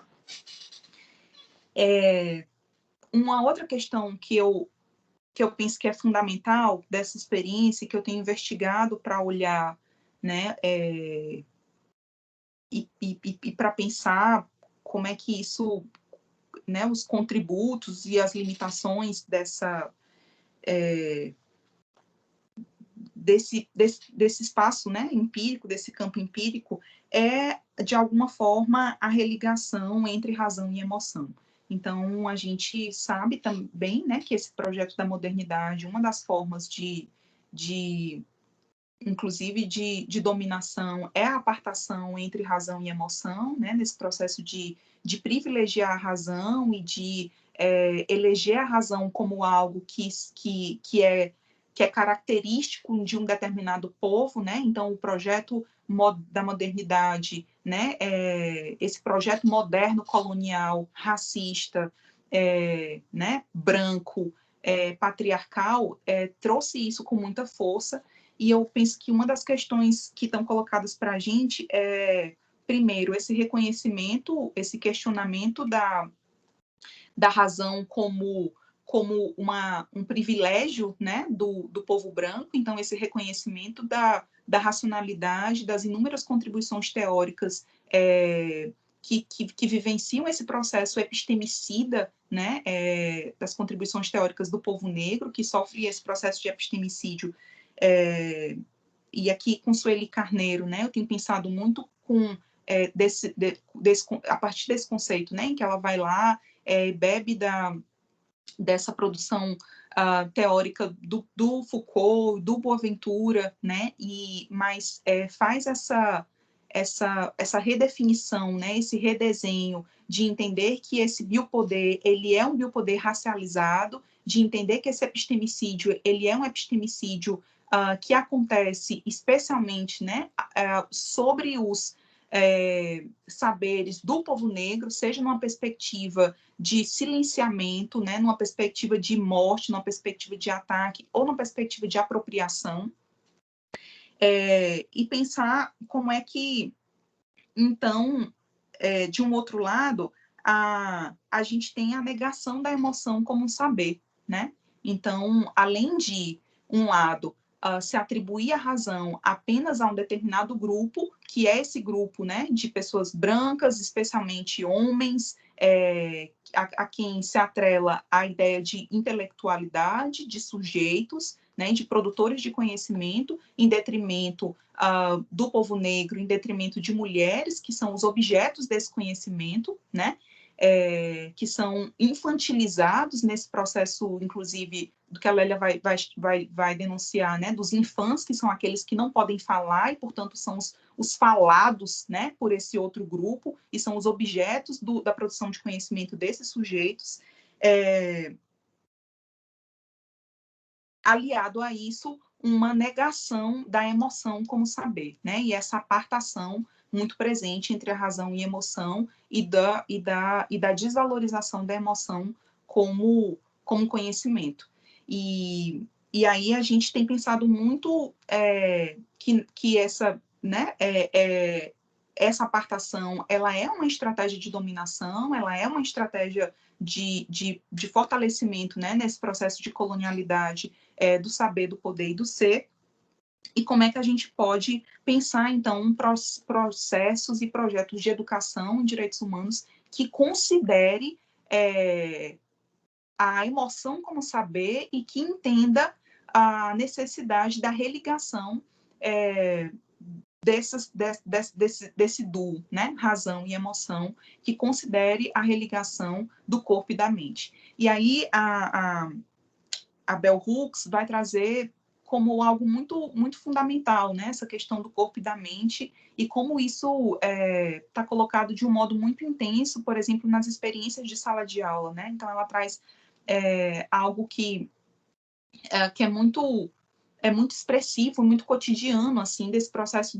Speaker 3: Uma outra questão que eu penso que é fundamental dessa experiência, que eu tenho investigado para olhar, né, e para pensar como é que isso, né, os contributos e as limitações desse espaço, né, empírico, desse campo empírico, de alguma forma, a religação entre razão e emoção. Então, a gente sabe também, né, que esse projeto da modernidade, uma das formas inclusive de dominação, é a apartação entre razão e emoção, né, nesse processo de privilegiar a razão e de eleger a razão como algo que é característico de um determinado povo, né? Então, o projeto da modernidade, né? Esse projeto moderno colonial, racista, né? Branco, patriarcal, trouxe isso com muita força. E eu penso que uma das questões que estão colocadas para a gente é, primeiro, esse reconhecimento, esse questionamento da razão como um privilégio, né, do povo branco. Então, esse reconhecimento da racionalidade, das inúmeras contribuições teóricas que vivenciam esse processo epistemicida, né, das contribuições teóricas do povo negro, que sofre esse processo de epistemicídio. E aqui com Sueli Carneiro, né, eu tenho pensado muito a partir desse conceito, né, em que ela vai lá, bebe dessa produção teórica do Foucault, do Boaventura, né? Mas faz essa redefinição, né? Esse redesenho de entender que esse biopoder, ele é um biopoder racializado, de entender que esse epistemicídio, ele é um epistemicídio que acontece especialmente, né, sobre os saberes do povo negro, seja numa perspectiva de silenciamento, né, numa perspectiva de morte, numa perspectiva de ataque ou numa perspectiva de apropriação, e pensar como é que, então, de um outro lado, a gente tem a negação da emoção como um saber, né? Então, além de, um lado, se atribuir a razão apenas a um determinado grupo, que é esse grupo, né, de pessoas brancas, especialmente homens, a quem se atrela a ideia de intelectualidade, de sujeitos, né, de produtores de conhecimento, em detrimento do povo negro, em detrimento de mulheres, que são os objetos desse conhecimento, né, que são infantilizados nesse processo, inclusive, do que a Lélia vai denunciar, né, dos infãs, que são aqueles que não podem falar e, portanto, são os falados, né, por esse outro grupo, e são os objetos da produção de conhecimento desses sujeitos. Aliado a isso, uma negação da emoção como saber, né? E essa apartação muito presente entre a razão e a emoção e da desvalorização da emoção como conhecimento. E aí a gente tem pensado muito que essa, né, essa apartação, ela é uma estratégia de dominação, ela é uma estratégia de fortalecimento, né, nesse processo de colonialidade do saber, do poder e do ser, e como é que a gente pode pensar, então, processos e projetos de educação em direitos humanos que considere a emoção como saber e que entenda a necessidade da religação desse duo, né, razão e emoção, que considere a religação do corpo e da mente. E aí a Bell Hooks vai trazer como algo muito, muito fundamental, né, essa questão do corpo e da mente, e como isso está colocado de um modo muito intenso, por exemplo, nas experiências de sala de aula, né? Então ela traz algo que é muito expressivo, muito cotidiano, assim, desse processo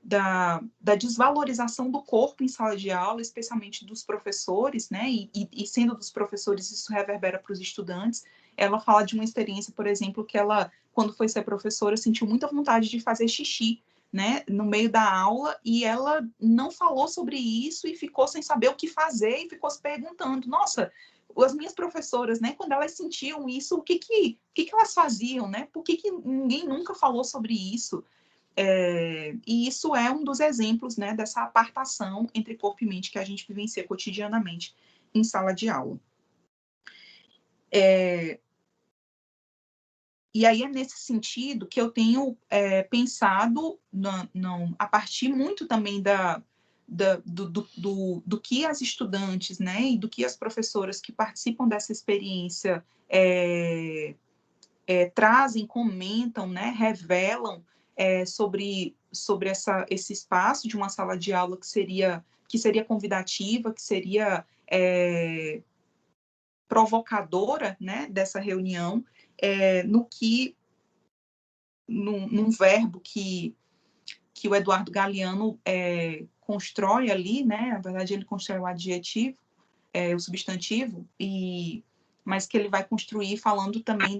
Speaker 3: da desvalorização do corpo em sala de aula, especialmente dos professores, né, e sendo dos professores, isso reverbera para os estudantes. Ela fala de uma experiência, por exemplo, que ela, quando foi ser professora, sentiu muita vontade de fazer xixi, né, no meio da aula, e ela não falou sobre isso e ficou sem saber o que fazer e ficou se perguntando, nossa, as minhas professoras, né, quando elas sentiam isso, o que elas faziam, né? Por que ninguém nunca falou sobre isso? E isso é um dos exemplos, né, dessa apartação entre corpo e mente que a gente vivencia cotidianamente em sala de aula. E aí é nesse sentido que eu tenho pensado a partir muito também do que as estudantes, né, e do que as professoras que participam dessa experiência trazem, comentam, né, revelam sobre esse espaço de uma sala de aula que seria convidativa, que seria provocadora, né, dessa reunião, num verbo que o Eduardo Galeano constrói ali, né? Na verdade, ele constrói o adjetivo, o substantivo, mas que ele vai construir falando também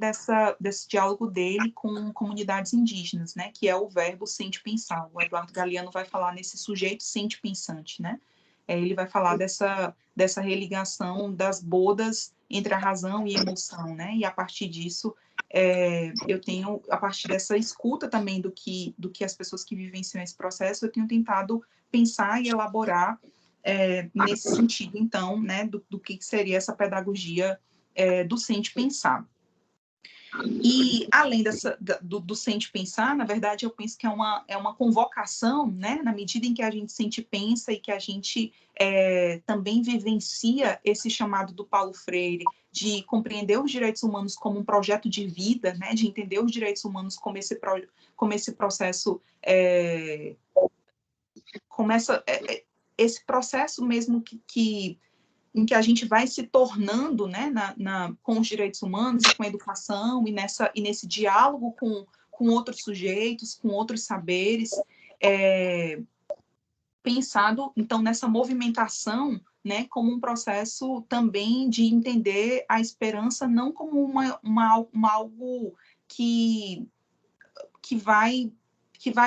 Speaker 3: desse diálogo dele com comunidades indígenas, né? Que é o verbo sente-pensar. O Eduardo Galeano vai falar nesse sujeito sente-pensante, né? Ele vai falar dessa religação das bodas entre a razão e a emoção, né? E a partir disso, eu tenho, a partir dessa escuta também do que as pessoas que vivenciam esse processo, eu tenho tentado pensar e elaborar nesse sentido, então, né, do que seria essa pedagogia do sente-pensar. E, além do sente pensar, na verdade, eu penso que é uma convocação, né? Na medida em que a gente sente pensa e que a gente também vivencia esse chamado do Paulo Freire de compreender os direitos humanos como um projeto de vida, né? De entender os direitos humanos como esse processo começa esse processo mesmo em que a gente vai se tornando, né, com os direitos humanos e com a educação e nesse diálogo com outros sujeitos, com outros saberes, pensado, então, nessa movimentação, né, como um processo também de entender a esperança não como algo que vai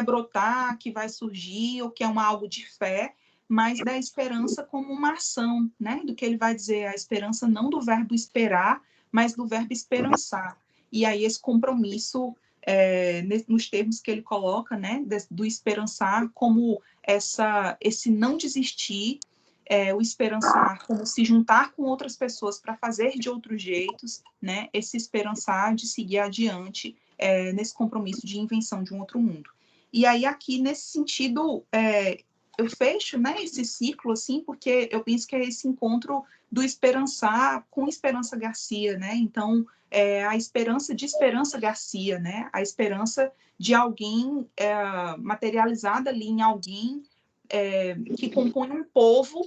Speaker 3: brotar, que vai surgir, ou que é algo de fé, mas da esperança como uma ação, né? Do que ele vai dizer, a esperança não do verbo esperar, mas do verbo esperançar. E aí esse compromisso, nos termos que ele coloca, né? Do esperançar como esse não desistir, o esperançar como se juntar com outras pessoas para fazer de outros jeitos, né? Esse esperançar de seguir adiante nesse compromisso de invenção de um outro mundo. E aí, aqui, nesse sentido, eu fecho, né, esse ciclo, assim, porque eu penso que é esse encontro do esperançar com Esperança Garcia, né? Então, a esperança de Esperança Garcia, né? A esperança de alguém materializada ali em alguém que compõe um povo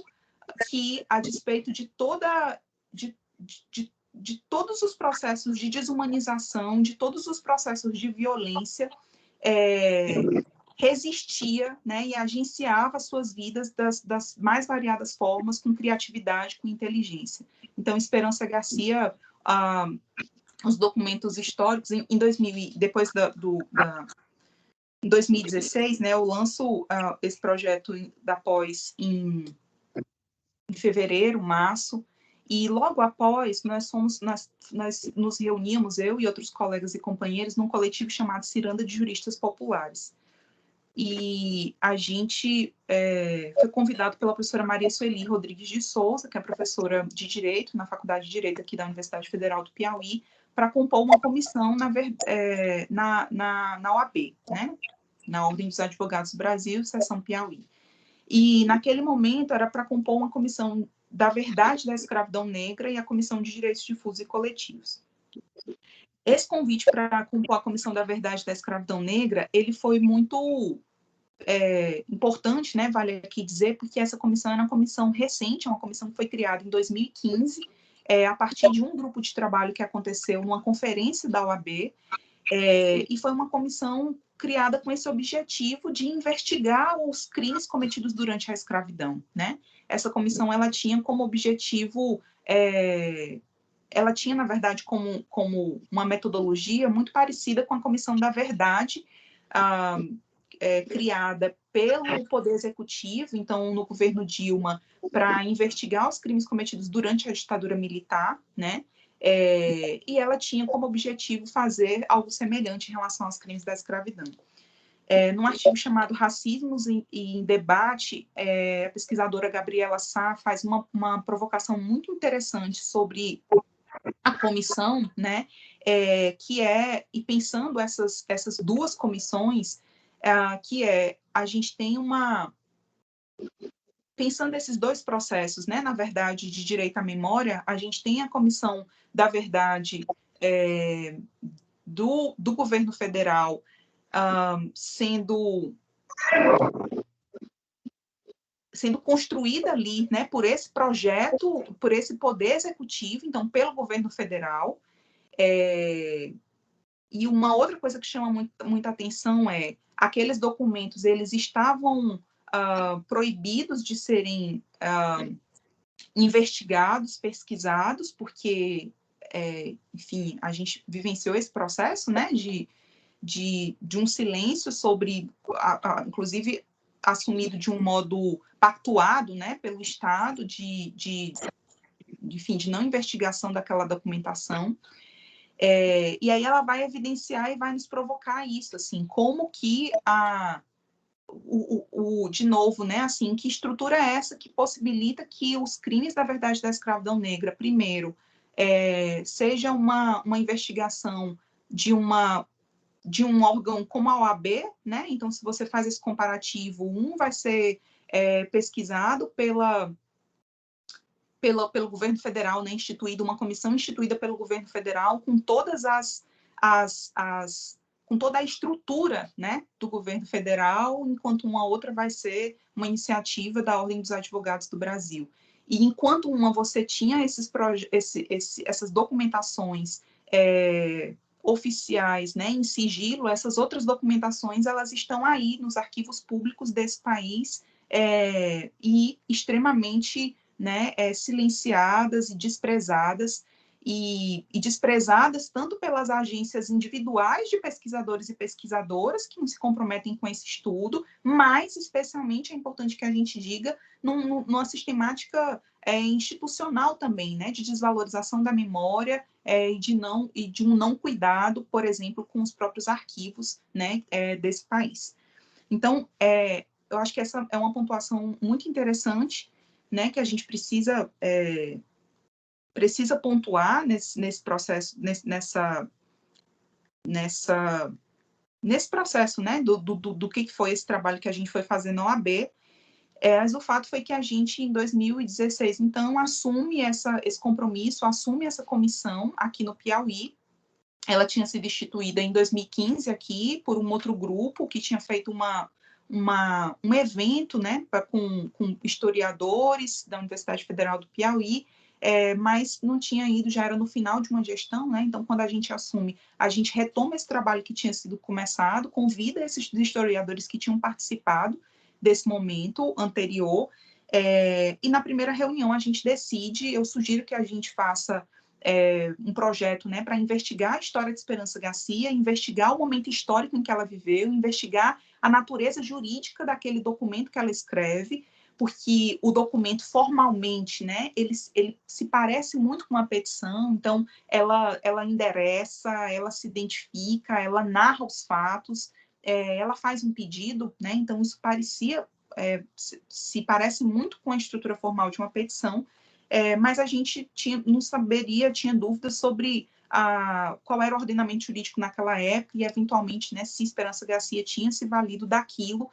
Speaker 3: que, a despeito de todos os processos de desumanização, de todos os processos de violência, resistia, né, e agenciava suas vidas das mais variadas formas, com criatividade, com inteligência. Então, Esperança Garcia, os documentos históricos, em 2016, né, eu lanço esse projeto da pós em fevereiro, março, e logo após nós nos reunimos, eu e outros colegas e companheiros, num coletivo chamado Ciranda de Juristas Populares. E a gente foi convidado pela professora Maria Sueli Rodrigues de Souza, que é professora de Direito na Faculdade de Direito aqui da Universidade Federal do Piauí, para compor uma comissão na OAB, né? Na Ordem dos Advogados do Brasil, seção Piauí. E, naquele momento, era para compor uma comissão da verdade da escravidão negra e a comissão de direitos difusos e coletivos. Esse convite para compor a comissão da verdade da escravidão negra, ele foi muito importante, né, vale aqui dizer, porque essa comissão era uma comissão recente, é uma comissão que foi criada em 2015, a partir de um grupo de trabalho que aconteceu numa conferência da OAB, e foi uma comissão criada com esse objetivo de investigar os crimes cometidos durante a escravidão, né? Essa comissão, ela tinha como objetivo, ela tinha, na verdade, como uma metodologia muito parecida com a Comissão da Verdade, criada pelo Poder Executivo, então, no governo Dilma, para investigar os crimes cometidos durante a ditadura militar, né? E ela tinha como objetivo fazer algo semelhante em relação aos crimes da escravidão. Num artigo chamado Racismos em Debate, a pesquisadora Gabriela Sá faz uma provocação muito interessante sobre a comissão, né, e pensando essas duas comissões, a gente tem pensando esses dois processos, né, na verdade, de direito à memória, a gente tem a Comissão da Verdade do governo federal sendo construída ali, né, por esse projeto, por esse poder executivo, então, pelo governo federal. E uma outra coisa que chama muita atenção é aqueles documentos, eles estavam proibidos de serem investigados, pesquisados, porque, enfim, a gente vivenciou esse processo, né, de um silêncio sobre, inclusive, assumido de um modo pactuado, né, pelo Estado, enfim, de não investigação daquela documentação. E aí ela vai evidenciar e vai nos provocar isso, assim, como que de novo, né, assim, que estrutura é essa que possibilita que os crimes da verdade da escravidão negra, primeiro, seja uma investigação um órgão como a OAB, né? Então, se você faz esse comparativo, vai ser pesquisado pelo governo federal, né? Uma comissão instituída pelo governo federal com todas com toda a estrutura, né, do governo federal, enquanto uma outra vai ser uma iniciativa da Ordem dos Advogados do Brasil. E enquanto você tinha essas documentações oficiais, né, em sigilo, essas outras documentações, elas estão aí nos arquivos públicos desse país e extremamente, né, silenciadas e desprezadas, e desprezadas tanto pelas agências individuais de pesquisadores e pesquisadoras que não se comprometem com esse estudo, mas, especialmente, é importante que a gente diga, numa sistemática institucional também, né, de desvalorização da memória e de um não cuidado, por exemplo, com os próprios arquivos, né, desse país. Então, eu acho que essa é uma pontuação muito interessante, né, que a gente precisa pontuar nesse processo, nesse processo, né, do que foi esse trabalho que a gente foi fazer na OAB. Mas o fato foi que a gente, em 2016, então, assume esse compromisso, assume essa comissão aqui no Piauí. Ela tinha sido instituída em 2015 aqui por um outro grupo que tinha feito um evento, né, com historiadores da Universidade Federal do Piauí, mas não tinha ido, já era no final de uma gestão, né? Então, quando a gente assume, a gente retoma esse trabalho que tinha sido começado, convida esses historiadores que tinham participado desse momento anterior, e na primeira reunião a gente decide, eu sugiro que a gente faça um projeto, né, para investigar a história de Esperança Garcia, investigar o momento histórico em que ela viveu, investigar a natureza jurídica daquele documento que ela escreve, porque o documento formalmente, né, ele se parece muito com uma petição, então ela endereça, ela se identifica, ela narra os fatos, ela faz um pedido, né, então isso se parece muito com a estrutura formal de uma petição, mas a gente tinha dúvidas sobre qual era o ordenamento jurídico naquela época e, eventualmente, né, se Esperança Garcia tinha se valido daquilo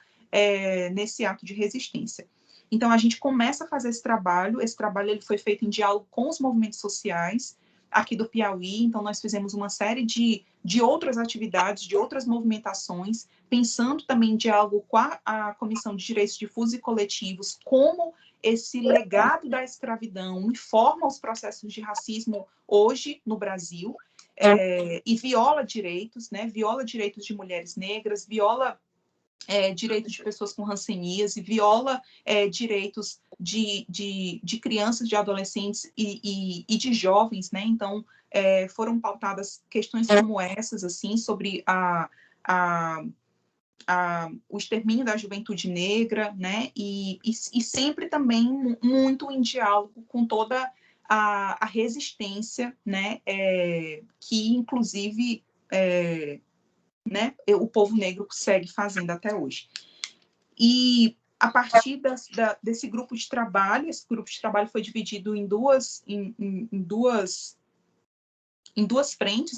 Speaker 3: nesse ato de resistência. Então, a gente começa a fazer esse trabalho ele foi feito em diálogo com os movimentos sociais aqui do Piauí, então nós fizemos uma série de outras atividades, de outras movimentações, pensando também em diálogo com a Comissão de Direitos Difusos e Coletivos, como esse legado da escravidão informa os processos de racismo hoje no Brasil, e viola direitos, né? Viola direitos de mulheres negras, viola direitos de pessoas com hanseníase, viola direitos de crianças, de adolescentes e de jovens, né? Então, foram pautadas questões como essas, assim, sobre o extermínio da juventude negra, né? E sempre também muito em diálogo com toda a resistência, né? Que, inclusive, né, o povo negro segue fazendo até hoje. E a partir desse grupo de trabalho, esse grupo de trabalho foi dividido em duas frentes.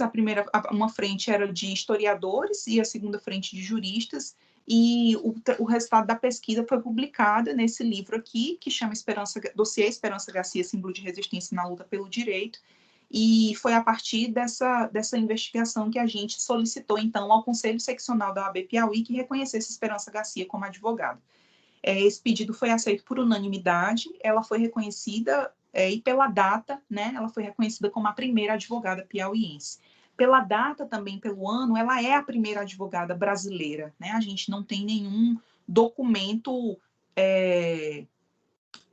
Speaker 3: Uma frente era de historiadores e a segunda frente de juristas, e o resultado da pesquisa foi publicado nesse livro aqui, que chama Dossiê Esperança Garcia, Símbolo de Resistência na Luta pelo Direito, e foi a partir dessa investigação que a gente solicitou, então, ao Conselho Seccional da OAB Piauí que reconhecesse Esperança Garcia como advogada. Esse pedido foi aceito por unanimidade, ela foi reconhecida, e pela data, né, ela foi reconhecida como a primeira advogada piauiense. Pela data, também pelo ano, ela é a primeira advogada brasileira, né? A gente não tem nenhum documento,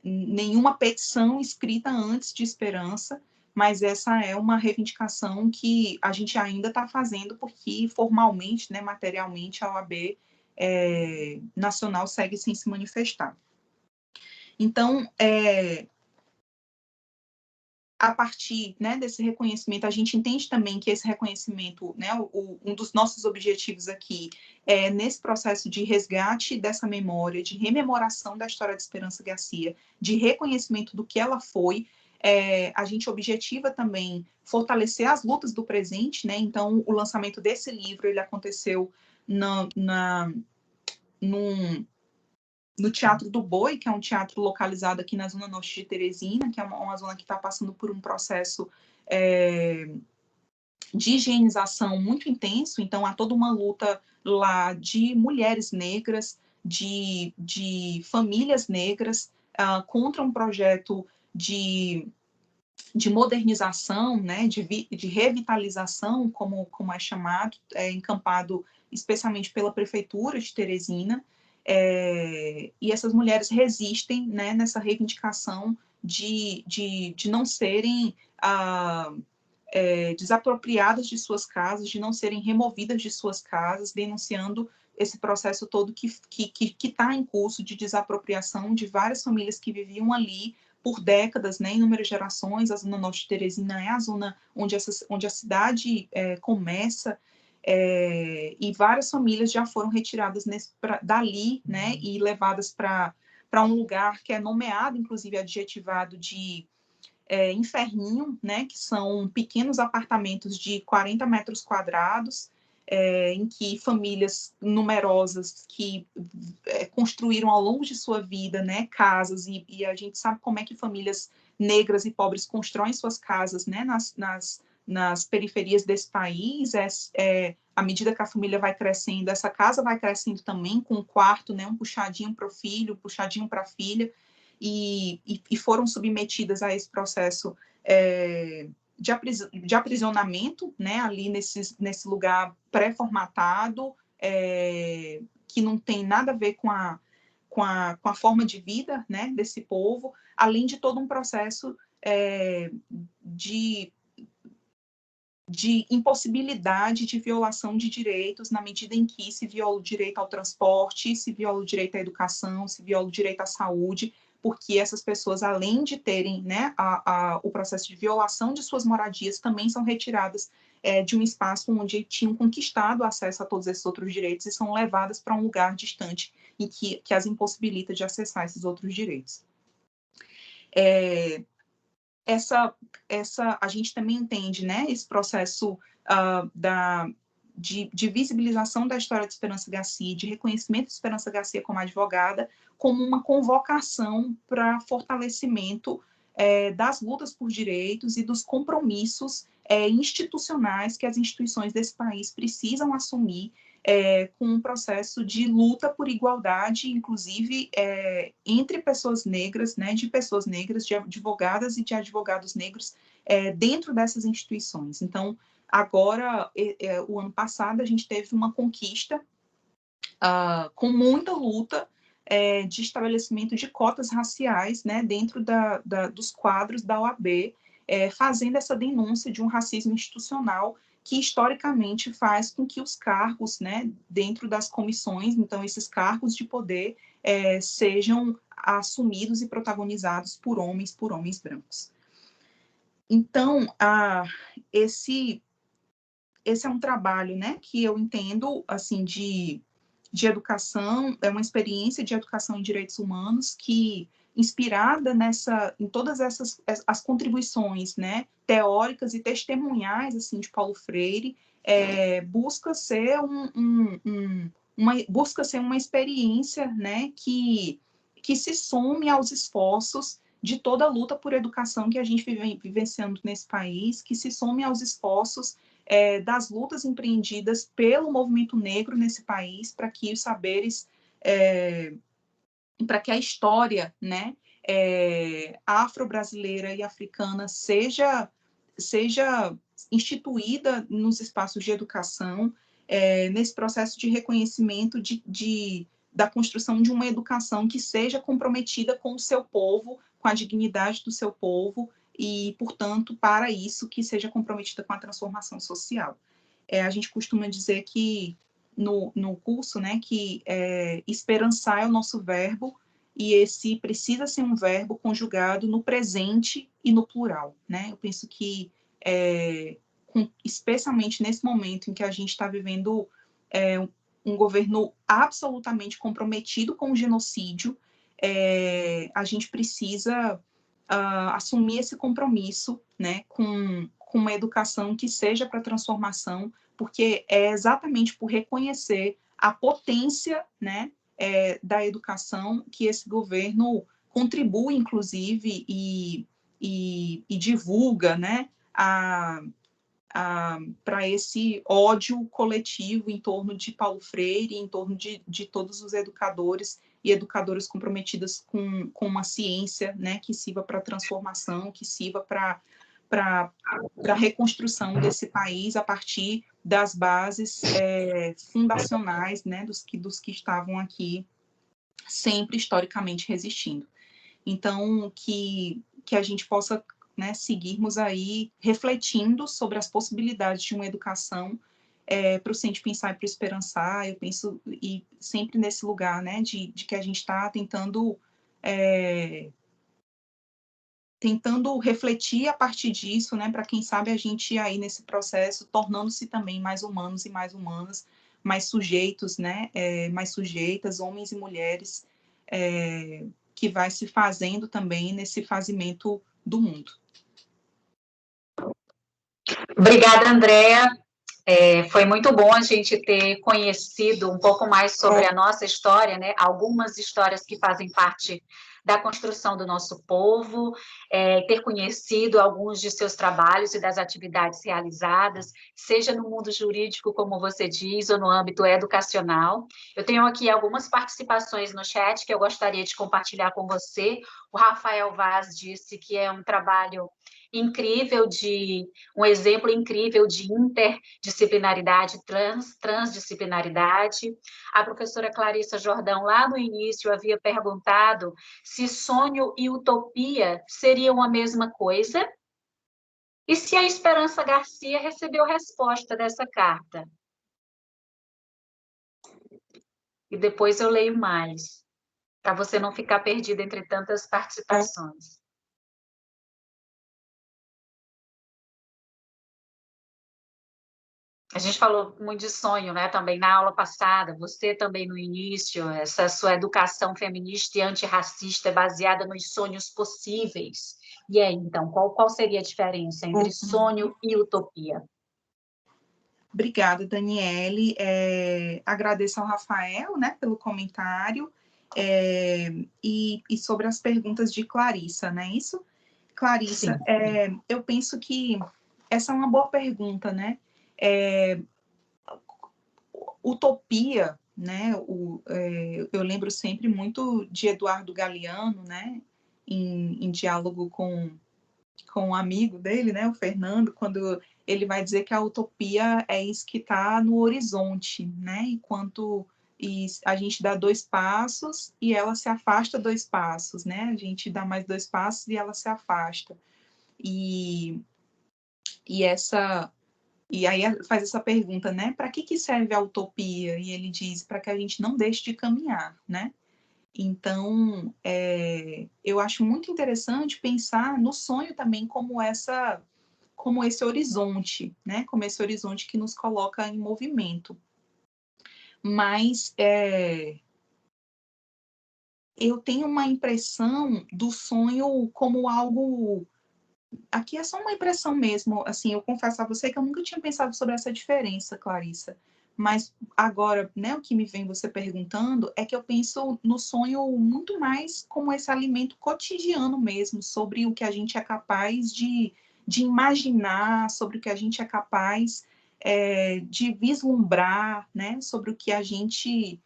Speaker 3: nenhuma petição escrita antes de Esperança, mas essa é uma reivindicação que a gente ainda está fazendo, porque formalmente, né, materialmente, a OAB nacional segue sem se manifestar. Então, a partir, né, desse reconhecimento, a gente entende também que esse reconhecimento, né, um dos nossos objetivos aqui nesse processo de resgate dessa memória, de rememoração da história de Esperança Garcia, de reconhecimento do que ela foi, a gente objetiva também fortalecer as lutas do presente, né? Então, o lançamento desse livro, ele aconteceu no Teatro do Boi, que é um teatro localizado aqui na Zona Norte de Teresina, que é uma zona que está passando por um processo de higienização muito intenso. Então, há toda uma luta lá de mulheres negras, de famílias negras, contra um projeto de modernização, né, de revitalização, como é chamado, encampado especialmente pela Prefeitura de Teresina, e essas mulheres resistem, né, nessa reivindicação de não serem desapropriadas de suas casas, de não serem removidas de suas casas, denunciando esse processo todo que está em curso de desapropriação de várias famílias que viviam ali por décadas, né, inúmeras gerações. A Zona Norte de Teresina é a zona onde a cidade começa, e várias famílias já foram retiradas dali, né, e levadas para um lugar que é nomeado, inclusive adjetivado de inferninho, né, que são pequenos apartamentos de 40 metros quadrados, em que famílias numerosas que construíram ao longo de sua vida, né, casas, e a gente sabe como é que famílias negras e pobres constroem suas casas, né, nas periferias desse país. À medida que a família vai crescendo, essa casa vai crescendo também, com um quarto, né, um puxadinho para o filho, um puxadinho para a filha, e foram submetidas a esse processo de aprisionamento, né, ali nesse lugar pré-formatado, que não tem nada a ver com a forma de vida, né, desse povo, além de todo um processo de impossibilidade de violação de direitos, na medida em que se viola o direito ao transporte, se viola o direito à educação, se viola o direito à saúde, porque essas pessoas, além de terem, né, o processo de violação de suas moradias, também são retiradas de um espaço onde tinham conquistado acesso a todos esses outros direitos e são levadas para um lugar distante e que as impossibilita de acessar esses outros direitos. A gente também entende, né, esse processo de visibilização da história de Esperança Garcia, de reconhecimento de Esperança Garcia como advogada, como uma convocação para fortalecimento das lutas por direitos e dos compromissos institucionais que as instituições desse país precisam assumir com um processo de luta por igualdade, inclusive entre pessoas negras, né, de pessoas negras, de advogadas e de advogados negros dentro dessas instituições. Então, agora, o ano passado, a gente teve uma conquista com muita luta de estabelecimento de cotas raciais, né, dentro dos quadros da OAB, fazendo essa denúncia de um racismo institucional que, historicamente, faz com que os cargos, né, dentro das comissões, então, esses cargos de poder, sejam assumidos e protagonizados por homens brancos. Então, esse é um trabalho, né, que eu entendo, assim, de educação, é uma experiência de educação em direitos humanos que, inspirada em todas as contribuições, né, teóricas e testemunhais, assim, de Paulo Freire, busca ser uma experiência, né, que se some aos esforços de toda a luta por educação que a gente vivenciando nesse país, que se some aos esforços das lutas empreendidas pelo movimento negro nesse país, para que os saberes, para que a história, né, afro-brasileira e africana seja instituída nos espaços de educação, nesse processo de reconhecimento da construção de uma educação que seja comprometida com o seu povo, com a dignidade do seu povo, e, portanto, para isso, que seja comprometida com a transformação social. A gente costuma dizer que, no curso, né, que esperançar é o nosso verbo, e esse precisa ser um verbo conjugado no presente e no plural, né? Eu penso que, especialmente nesse momento em que a gente está vivendo um governo absolutamente comprometido com o genocídio, a gente precisa assumir esse compromisso, né, com uma educação que seja para transformação, porque é exatamente por reconhecer a potência, né, da educação que esse governo contribui, inclusive, e divulga, né, para esse ódio coletivo em torno de Paulo Freire, em torno de todos os educadores e educadoras comprometidas com uma ciência, né, que sirva para a transformação, que sirva para a reconstrução desse país a partir das bases fundacionais, né, dos que estavam aqui sempre historicamente resistindo. Então, que a gente possa, né, seguirmos aí refletindo sobre as possibilidades de uma educação para o Sente Pensar e para o Esperançar. Eu penso, e sempre nesse lugar, né, de que a gente está tentando refletir a partir disso, né, para quem sabe a gente ir aí nesse processo, tornando-se também mais humanos e mais humanas, mais sujeitos, né, mais sujeitas, homens e mulheres, que vai se fazendo também nesse fazimento do mundo.
Speaker 2: Obrigada, Andréa. Foi muito bom a gente ter conhecido um pouco mais sobre a nossa história, né? Algumas histórias que fazem parte da construção do nosso povo, ter conhecido alguns de seus trabalhos e das atividades realizadas, seja no mundo jurídico, como você diz, ou no âmbito educacional. Eu tenho aqui algumas participações no chat que eu gostaria de compartilhar com você. O Rafael Vaz disse que é um trabalho incrível, um exemplo incrível de interdisciplinaridade, transdisciplinaridade. A professora Clarissa Jordão, lá no início, havia perguntado se sonho e utopia seriam a mesma coisa, e se a Esperança Garcia recebeu resposta dessa carta. E depois eu leio mais, para você não ficar perdida entre tantas participações. A gente falou muito de sonho, né, também na aula passada, você também no início, essa sua educação feminista e antirracista é baseada nos sonhos possíveis. E aí, então, qual seria a diferença entre sonho e utopia?
Speaker 3: Obrigada, Daniele. Agradeço ao Rafael, né, pelo comentário, e sobre as perguntas de Clarissa, não é isso? Clarissa, eu penso que essa é uma boa pergunta, né? Utopia, né? Eu lembro sempre muito de Eduardo Galeano, né? Em diálogo com um amigo dele, né? O Fernando, quando ele vai dizer que a utopia é isso que está no horizonte, né? E a gente dá 2 passos e ela se afasta 2 passos, né? A gente dá mais 2 passos e ela se afasta. E aí faz essa pergunta, né? Para que serve a utopia? E ele diz, para que a gente não deixe de caminhar, né? Então, eu acho muito interessante pensar no sonho também como esse horizonte, né? Como esse horizonte que nos coloca em movimento. Mas eu tenho uma impressão do sonho como algo... Aqui é só uma impressão mesmo, assim, eu confesso a você que eu nunca tinha pensado sobre essa diferença, Clarissa, mas agora, né, o que me vem você perguntando é que eu penso no sonho muito mais como esse alimento cotidiano mesmo, sobre o que a gente é capaz de imaginar, sobre o que a gente é capaz de vislumbrar, né, sobre o que a gente...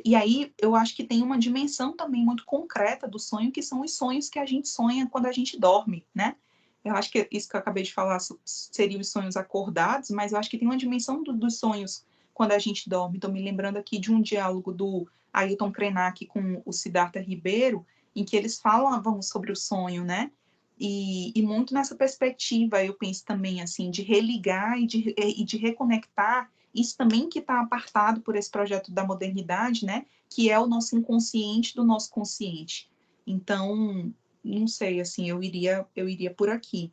Speaker 3: e aí eu acho que tem uma dimensão também muito concreta do sonho, que são os sonhos que a gente sonha quando a gente dorme, né? Eu acho que isso que eu acabei de falar seriam os sonhos acordados, mas eu acho que tem uma dimensão dos sonhos quando a gente dorme. Estou me lembrando aqui de um diálogo do Ailton Krenak com o Siddhartha Ribeiro, em que eles falam sobre o sonho, né? E muito nessa perspectiva, eu penso também, assim, de religar e de reconectar isso também que está apartado por esse projeto da modernidade, né? Que é o nosso inconsciente do nosso consciente. Então, não sei, assim, eu iria por aqui.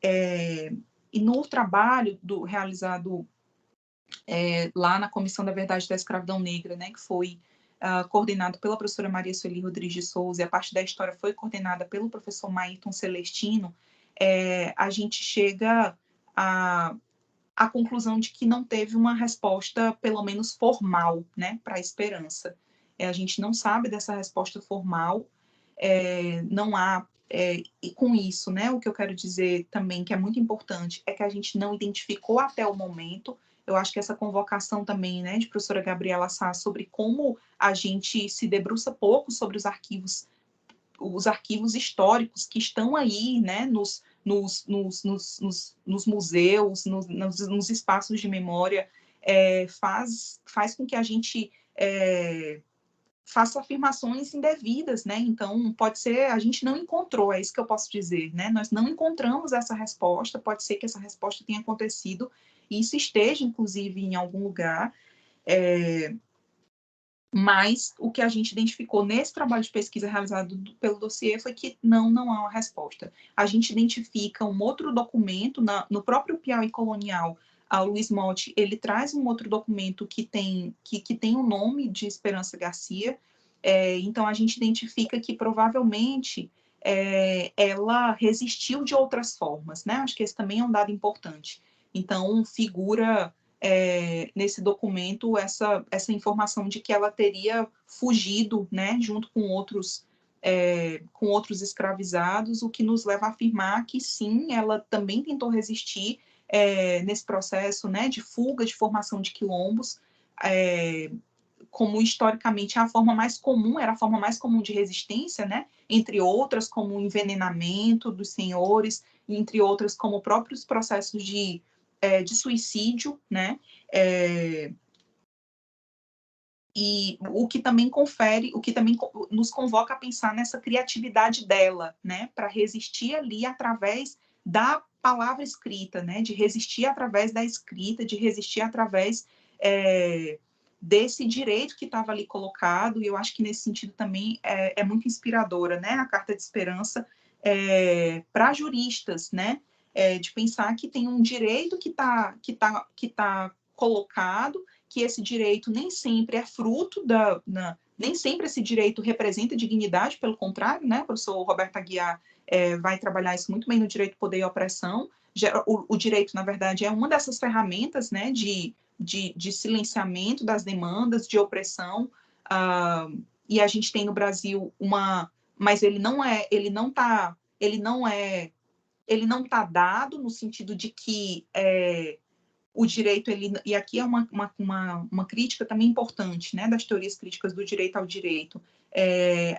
Speaker 3: E no trabalho realizado lá na Comissão da Verdade da Escravidão Negra, né? Que foi coordenado pela professora Maria Sueli Rodrigues de Souza, e a parte da história foi coordenada pelo professor Maíton Celestino, a gente chega à conclusão de que não teve uma resposta, pelo menos formal, né, para a esperança. A gente não sabe dessa resposta formal, não há, e com isso, né, o que eu quero dizer também, que é muito importante, é que a gente não identificou até o momento. Eu acho que essa convocação também, né, de professora Gabriela Sá, sobre como a gente se debruça pouco sobre os arquivos históricos que estão aí, né, nos museus, nos espaços de memória, faz com que a gente faça afirmações indevidas, né? Então, pode ser, a gente não encontrou, é isso que eu posso dizer, né? Nós não encontramos essa resposta, pode ser que essa resposta tenha acontecido, e isso esteja, inclusive, em algum lugar, mas o que a gente identificou nesse trabalho de pesquisa realizado pelo dossiê foi que não há uma resposta. A gente identifica um outro documento, no próprio Piauí Colonial, o Luiz Motti, ele traz um outro documento que tem o nome de Esperança Garcia, então a gente identifica que provavelmente ela resistiu de outras formas, né? Acho que esse também é um dado importante. Então, figura nesse documento essa informação de que ela teria fugido, né, junto com outros escravizados, o que nos leva a afirmar que sim, ela também tentou resistir nesse processo, né, de fuga, de formação de quilombos, como historicamente a forma mais comum, era a forma mais comum de resistência, né, entre outras como o envenenamento dos senhores, entre outras como próprios processos de suicídio, né, e o que também nos convoca a pensar nessa criatividade dela, né, para resistir ali através da palavra escrita, né, de resistir através da escrita, de resistir através desse direito que estava ali colocado, e eu acho que nesse sentido também é muito inspiradora, né, a Carta de Esperança para juristas, né, de pensar que tem um direito que tá colocado, que esse direito nem sempre é fruto nem sempre esse direito representa dignidade, pelo contrário, né, o professor Roberto Aguiar vai trabalhar isso muito bem no direito, poder e opressão. O direito, na verdade, é uma dessas ferramentas, né, de silenciamento das demandas, de opressão, e a gente tem no Brasil mas ele não está dado no sentido de que o direito, e aqui é uma crítica também importante, né, das teorias críticas do direito ao direito,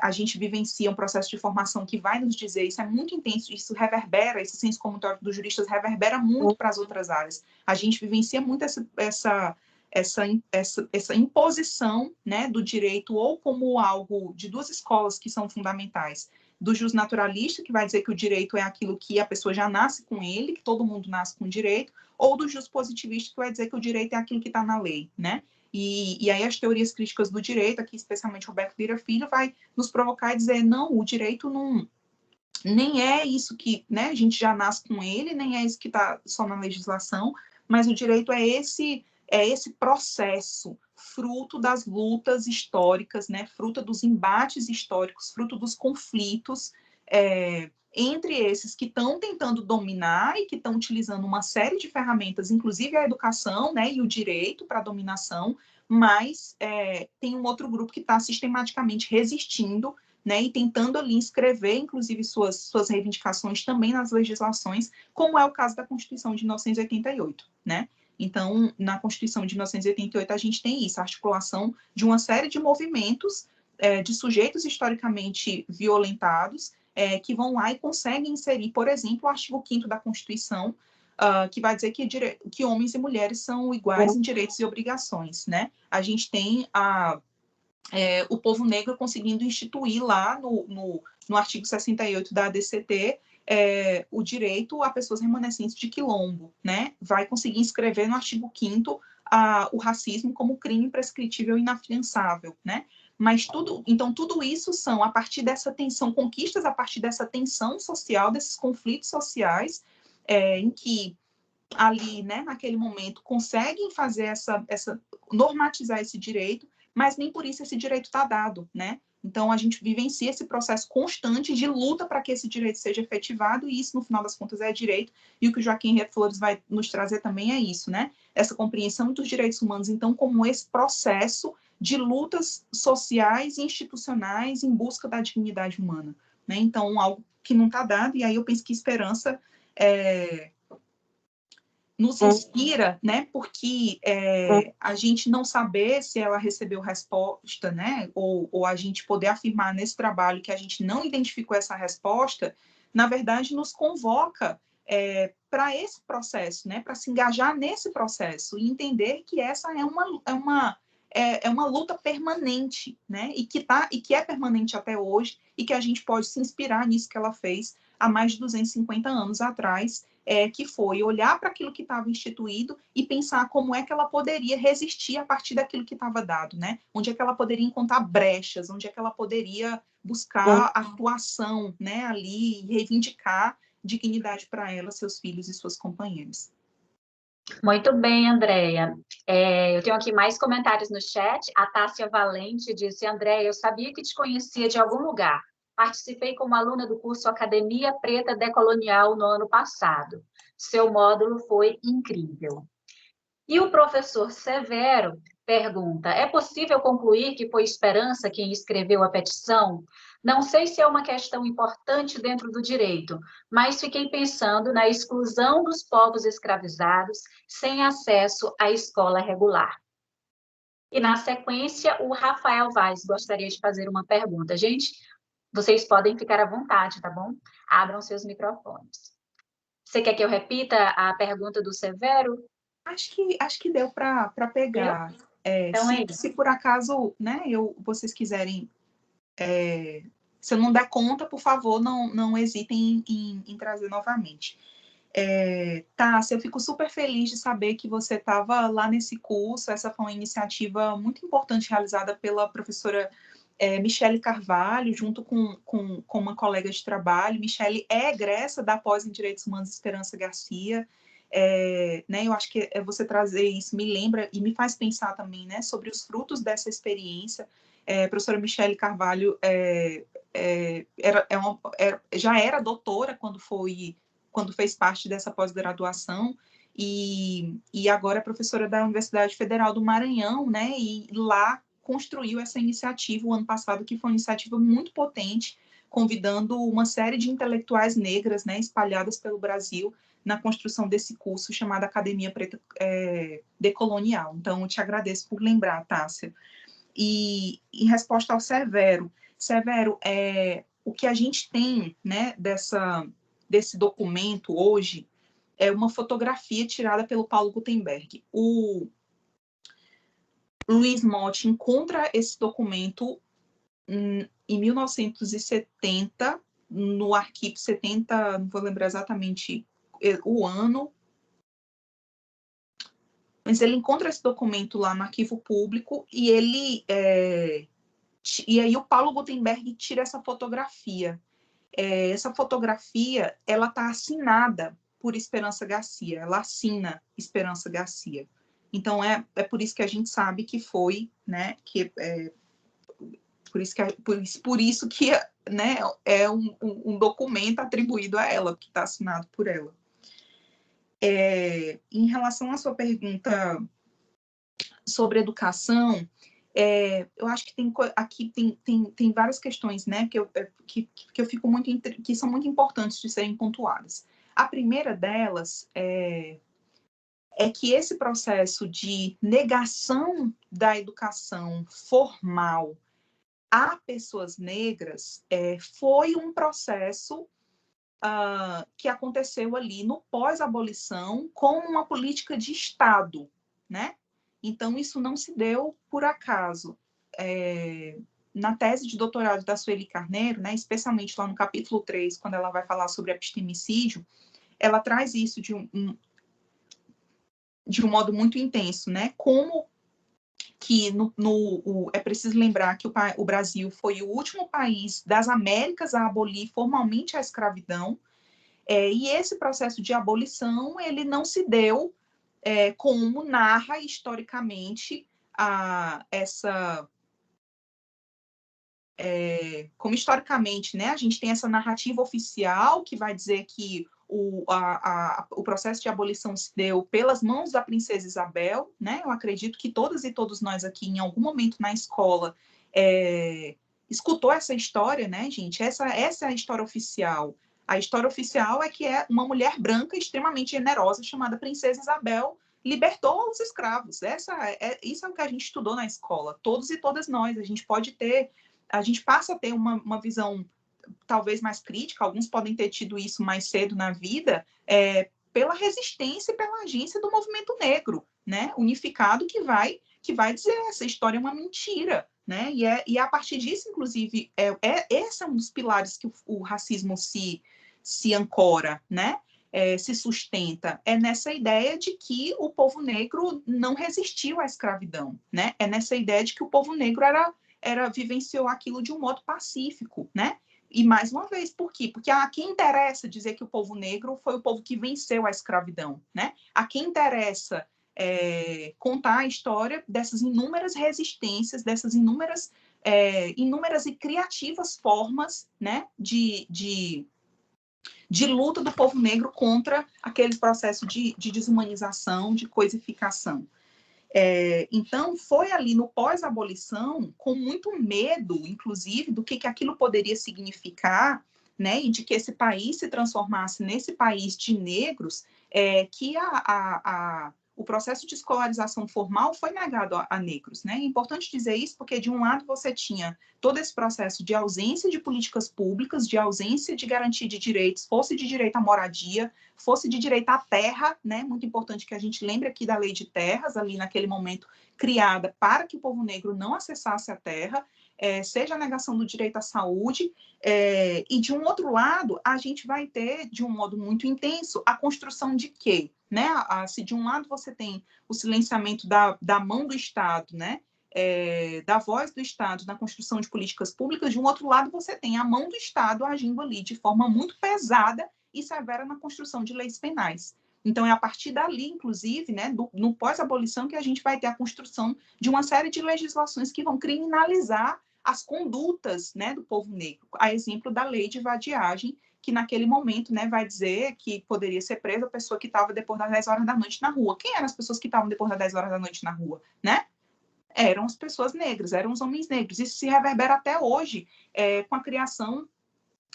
Speaker 3: a gente vivencia um processo de formação que vai nos dizer, isso é muito intenso, isso reverbera, esse senso comunitário dos juristas reverbera muito para as outras áreas. A gente vivencia muito essa imposição, né, do direito, ou como algo de duas escolas que são fundamentais, do jus naturalista, que vai dizer que o direito é aquilo que a pessoa já nasce com ele, que todo mundo nasce com direito, ou do jus positivista, que vai dizer que o direito é aquilo que está na lei, né? E aí as teorias críticas do direito, aqui especialmente Roberto Lira Filho, vai nos provocar e dizer, não, o direito nem é isso que, né, a gente já nasce com ele, nem é isso que está só na legislação, mas o direito é esse processo, fruto das lutas históricas, né, fruto dos embates históricos, fruto dos conflitos entre esses que estão tentando dominar e que estão utilizando uma série de ferramentas, inclusive a educação, né, e o direito para a dominação, mas tem um outro grupo que está sistematicamente resistindo, né, e tentando ali inscrever, inclusive, suas reivindicações também nas legislações, como é o caso da Constituição de 1988, né? Então, na Constituição de 1988, a gente tem isso, a articulação de uma série de movimentos de sujeitos historicamente violentados, que vão lá e conseguem inserir, por exemplo, o artigo 5º da Constituição, que vai dizer que homens e mulheres são iguais em direitos e obrigações, né? A gente tem o povo negro conseguindo instituir lá no artigo 68 da ADCT o direito a pessoas remanescentes de quilombo, né? Vai conseguir inscrever no artigo 5º o racismo como crime prescritível e inafiançável, né? Mas tudo isso são a partir dessa tensão, conquistas a partir dessa tensão social, desses conflitos sociais, em que ali, né, naquele momento, conseguem fazer normatizar esse direito, mas nem por isso esse direito está dado, né? Então, a gente vivencia esse processo constante de luta para que esse direito seja efetivado, e isso, no final das contas, é direito, e o que o Joaquim Henrique Flores vai nos trazer também é isso, né? Essa compreensão dos direitos humanos, então, como esse processo de lutas sociais e institucionais em busca da dignidade humana, né? Então, algo que não está dado, e aí eu penso que esperança nos inspira, né, porque a gente não saber se ela recebeu resposta, né, ou a gente poder afirmar nesse trabalho que a gente não identificou essa resposta, na verdade, nos convoca para esse processo, né, para se engajar nesse processo e entender que essa é uma luta permanente, né, e que é permanente até hoje, e que a gente pode se inspirar nisso que ela fez há mais de 250 anos atrás, que foi olhar para aquilo que estava instituído e pensar como é que ela poderia resistir a partir daquilo que estava dado, né? Onde é que ela poderia encontrar brechas, onde é que ela poderia buscar atuação, né, ali, e reivindicar dignidade para ela, seus filhos e suas companheiras.
Speaker 2: Muito bem, Andréia. Eu tenho aqui mais comentários no chat. A Tássia Valente disse: Andréia, eu sabia que te conhecia de algum lugar. Participei como aluna do curso Academia Preta Decolonial no ano passado. Seu módulo foi incrível. E o professor Severo pergunta: é possível concluir que foi Esperança quem escreveu a petição? Não sei se é uma questão importante dentro do direito, mas fiquei pensando na exclusão dos povos escravizados sem acesso à escola regular. E, na sequência, o Rafael Vaz gostaria de fazer uma pergunta. Gente, vocês podem ficar à vontade, tá bom? Abram seus microfones. Você quer que eu repita a pergunta do Severo?
Speaker 3: Acho que deu para pegar.
Speaker 2: Então
Speaker 3: Se por acaso, né, vocês quiserem, se eu não der conta, por favor, não hesitem em trazer novamente. Tássia, eu fico super feliz de saber que você estava lá nesse curso. Essa foi uma iniciativa muito importante realizada pela professora Michele Carvalho, junto com uma colega de trabalho. Michele é egressa da pós em Direitos Humanos Esperança Garcia. Né, eu acho que você trazer isso me lembra e me faz pensar também, né, sobre os frutos dessa experiência. A professora Michele Carvalho já era doutora quando fez parte dessa pós-graduação, e agora é professora da Universidade Federal do Maranhão, né, e lá construiu essa iniciativa o ano passado, que foi uma iniciativa muito potente, convidando uma série de intelectuais negras, né, espalhadas pelo Brasil, na construção desse curso chamado Academia Preta Decolonial. Então, eu te agradeço por lembrar, Tássia. E em resposta ao Severo, o que a gente tem, né, desse documento hoje é uma fotografia tirada pelo Paulo Gutenberg. O Luiz Motti encontra esse documento em 1970, no arquivo 70, não vou lembrar exatamente o ano, mas ele encontra esse documento lá no arquivo público e e aí o Paulo Gutenberg tira essa fotografia. Essa fotografia, ela está assinada por Esperança Garcia, ela assina Esperança Garcia. Então, é por isso que a gente sabe que foi, né, por isso que né, é um documento atribuído a ela, que está assinado por ela. Em relação à sua pergunta sobre educação, eu acho que aqui tem várias questões, né, que eu fico que são muito importantes de serem pontuadas. A primeira delas é que esse processo de negação da educação formal a pessoas negras foi um processo que aconteceu ali no pós-abolição como uma política de Estado, né? Então, isso não se deu por acaso. Na tese de doutorado da Sueli Carneiro, né, especialmente lá no capítulo 3, quando ela vai falar sobre epistemicídio, ela traz isso de um modo muito intenso, né? Como que é preciso lembrar que o Brasil foi o último país das Américas a abolir formalmente a escravidão, e esse processo de abolição ele não se deu como narra historicamente como historicamente, né, a gente tem essa narrativa oficial que vai dizer que o processo de abolição se deu pelas mãos da princesa Isabel, né? Eu acredito que todas e todos nós aqui, em algum momento na escola, escutou essa história, né, gente? Essa é a história oficial. A história oficial é que é uma mulher branca extremamente generosa, chamada Princesa Isabel, libertou os escravos. Isso é o que a gente estudou na escola, todos e todas nós. A gente passa a ter uma visão talvez mais crítica, alguns podem ter tido isso mais cedo na vida, pela resistência e pela agência do movimento negro, né, unificado, que vai dizer essa história é uma mentira, né, e a partir disso, inclusive, esse é um dos pilares que o racismo se ancora, né, se sustenta, nessa ideia de que o povo negro não resistiu à escravidão, né, nessa ideia de que o povo negro vivenciou aquilo de um modo pacífico, né? E, mais uma vez, por quê? Porque a quem interessa dizer que o povo negro foi o povo que venceu a escravidão, né? A quem interessa contar a história dessas inúmeras resistências, dessas inúmeras e criativas formas, né, de luta do povo negro contra aquele processo de desumanização, de coisificação. Então, foi ali no pós-abolição, com muito medo, inclusive, do que aquilo poderia significar, né, e de que esse país se transformasse nesse país de negros, que o processo de escolarização formal foi negado a negros, né? É importante dizer isso porque, de um lado, você tinha todo esse processo de ausência de políticas públicas, de ausência de garantia de direitos, fosse de direito à moradia, fosse de direito à terra, né? Muito importante que a gente lembre aqui da lei de terras, ali naquele momento criada para que o povo negro não acessasse a terra, seja a negação do direito à saúde, e de um outro lado, a gente vai ter, de um modo muito intenso, a construção de quê? Né? Se de um lado você tem o silenciamento da mão do Estado, né? Da voz do Estado na construção de políticas públicas, de um outro lado você tem a mão do Estado agindo ali de forma muito pesada e severa na construção de leis penais. Então, é a partir dali, inclusive, né, no pós-abolição, que a gente vai ter a construção de uma série de legislações que vão criminalizar as condutas, né, do povo negro, a exemplo da lei de vadiagem, que naquele momento, né, vai dizer que poderia ser presa a pessoa que estava depois das 10 horas da noite na rua. Quem eram as pessoas que estavam depois das 10 horas da noite na rua, né? Eram as pessoas negras, eram os homens negros. Isso se reverbera até hoje, com a criação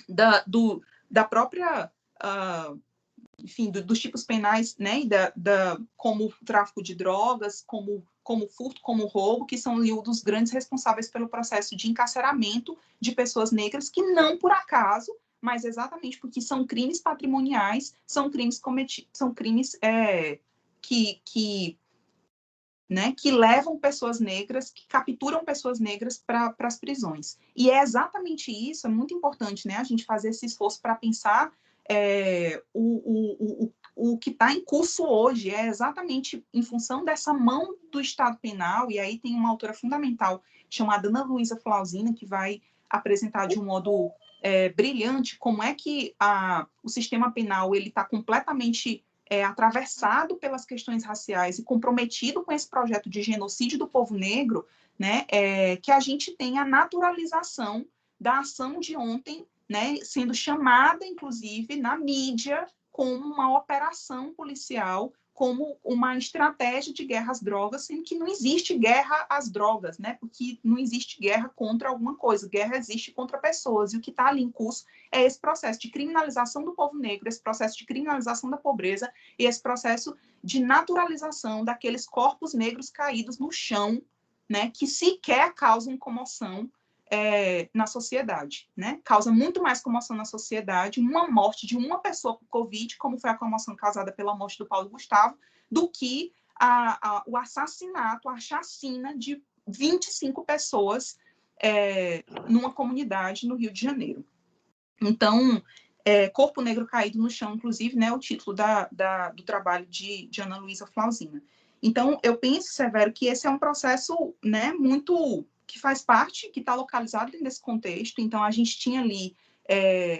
Speaker 3: da própria... enfim, dos tipos penais, né, como o tráfico de drogas, como furto, como roubo, que são um dos grandes responsáveis pelo processo de encarceramento de pessoas negras, que não por acaso, mas exatamente porque são crimes patrimoniais, são crimes cometidos, são crimes que levam pessoas negras, que capturam pessoas negras para as prisões. E é exatamente isso, é muito importante, né, a gente fazer esse esforço para pensar o que está em curso hoje, é exatamente em função dessa mão do Estado penal, e aí tem uma autora fundamental chamada Ana Luísa Flausina, que vai apresentar de um modo brilhante como é que o sistema penal está completamente atravessado pelas questões raciais e comprometido com esse projeto de genocídio do povo negro, né, que a gente tem a naturalização da ação de ontem, né, sendo chamada, inclusive, na mídia como uma operação policial, como uma estratégia de guerra às drogas, sendo que não existe guerra às drogas, né, porque não existe guerra contra alguma coisa, guerra existe contra pessoas, e o que está ali em curso é esse processo de criminalização do povo negro, esse processo de criminalização da pobreza e esse processo de naturalização daqueles corpos negros caídos no chão, né, que sequer causam comoção na sociedade, né? Causa muito mais comoção na sociedade uma morte de uma pessoa por Covid, como foi a comoção causada pela morte do Paulo Gustavo, do que o assassinato, a chacina de 25 pessoas numa comunidade no Rio de Janeiro. Então, Corpo Negro Caído no Chão, inclusive, né, o título do trabalho de Ana Luísa Flausina. Então, eu penso, Severo, que esse é um processo, né, muito... que faz parte, que está localizado dentro desse contexto. Então, a gente tinha ali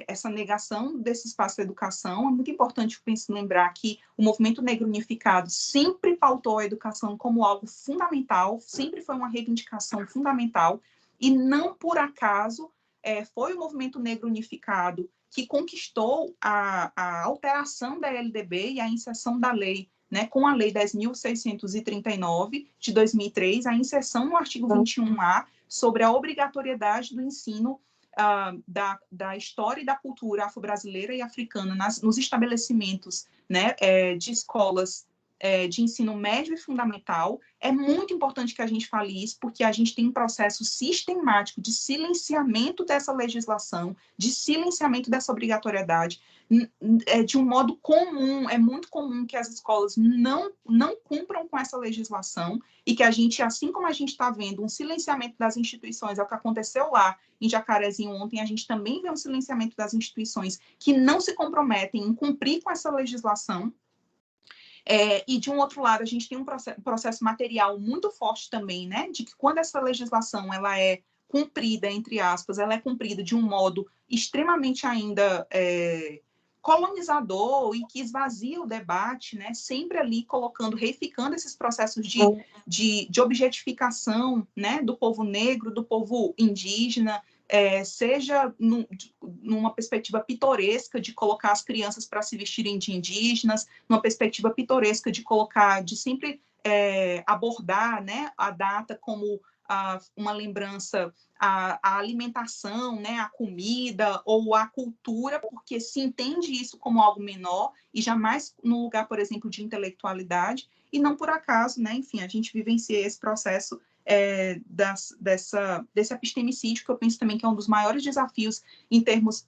Speaker 3: essa negação desse espaço da educação. É muito importante, eu penso, lembrar que o movimento negro unificado sempre pautou a educação como algo fundamental, sempre foi uma reivindicação fundamental, e não por acaso foi o movimento negro unificado que conquistou a alteração da LDB e a inserção da lei, né, com a Lei 10.639, de 2003, a inserção no artigo 21A sobre a obrigatoriedade do ensino da história e da cultura afro-brasileira e africana nos estabelecimentos, né, de escolas de ensino médio e fundamental. É muito importante que a gente fale isso, porque a gente tem um processo sistemático de silenciamento dessa legislação, de silenciamento dessa obrigatoriedade, de um modo comum. É muito comum que as escolas não cumpram com essa legislação, e que a gente, assim como a gente está vendo um silenciamento das instituições, é o que aconteceu lá em Jacarezinho ontem, a gente também vê um silenciamento das instituições que não se comprometem em cumprir com essa legislação. E, de um outro lado, a gente tem um processo material muito forte também, né, de que quando essa legislação ela é cumprida, entre aspas, ela é cumprida de um modo extremamente ainda colonizador e que esvazia o debate, né, sempre ali colocando, reificando esses processos de objetificação, né, do povo negro, do povo indígena, seja numa perspectiva pitoresca de colocar as crianças para se vestirem de indígenas, numa perspectiva pitoresca de colocar, de sempre abordar, né, a data como uma lembrança à alimentação, né, à comida ou à cultura, porque se entende isso como algo menor e jamais no lugar, por exemplo, de intelectualidade, e não por acaso, né, enfim, a gente vivencia esse processo desse epistemicídio, que eu penso também que é um dos maiores desafios em termos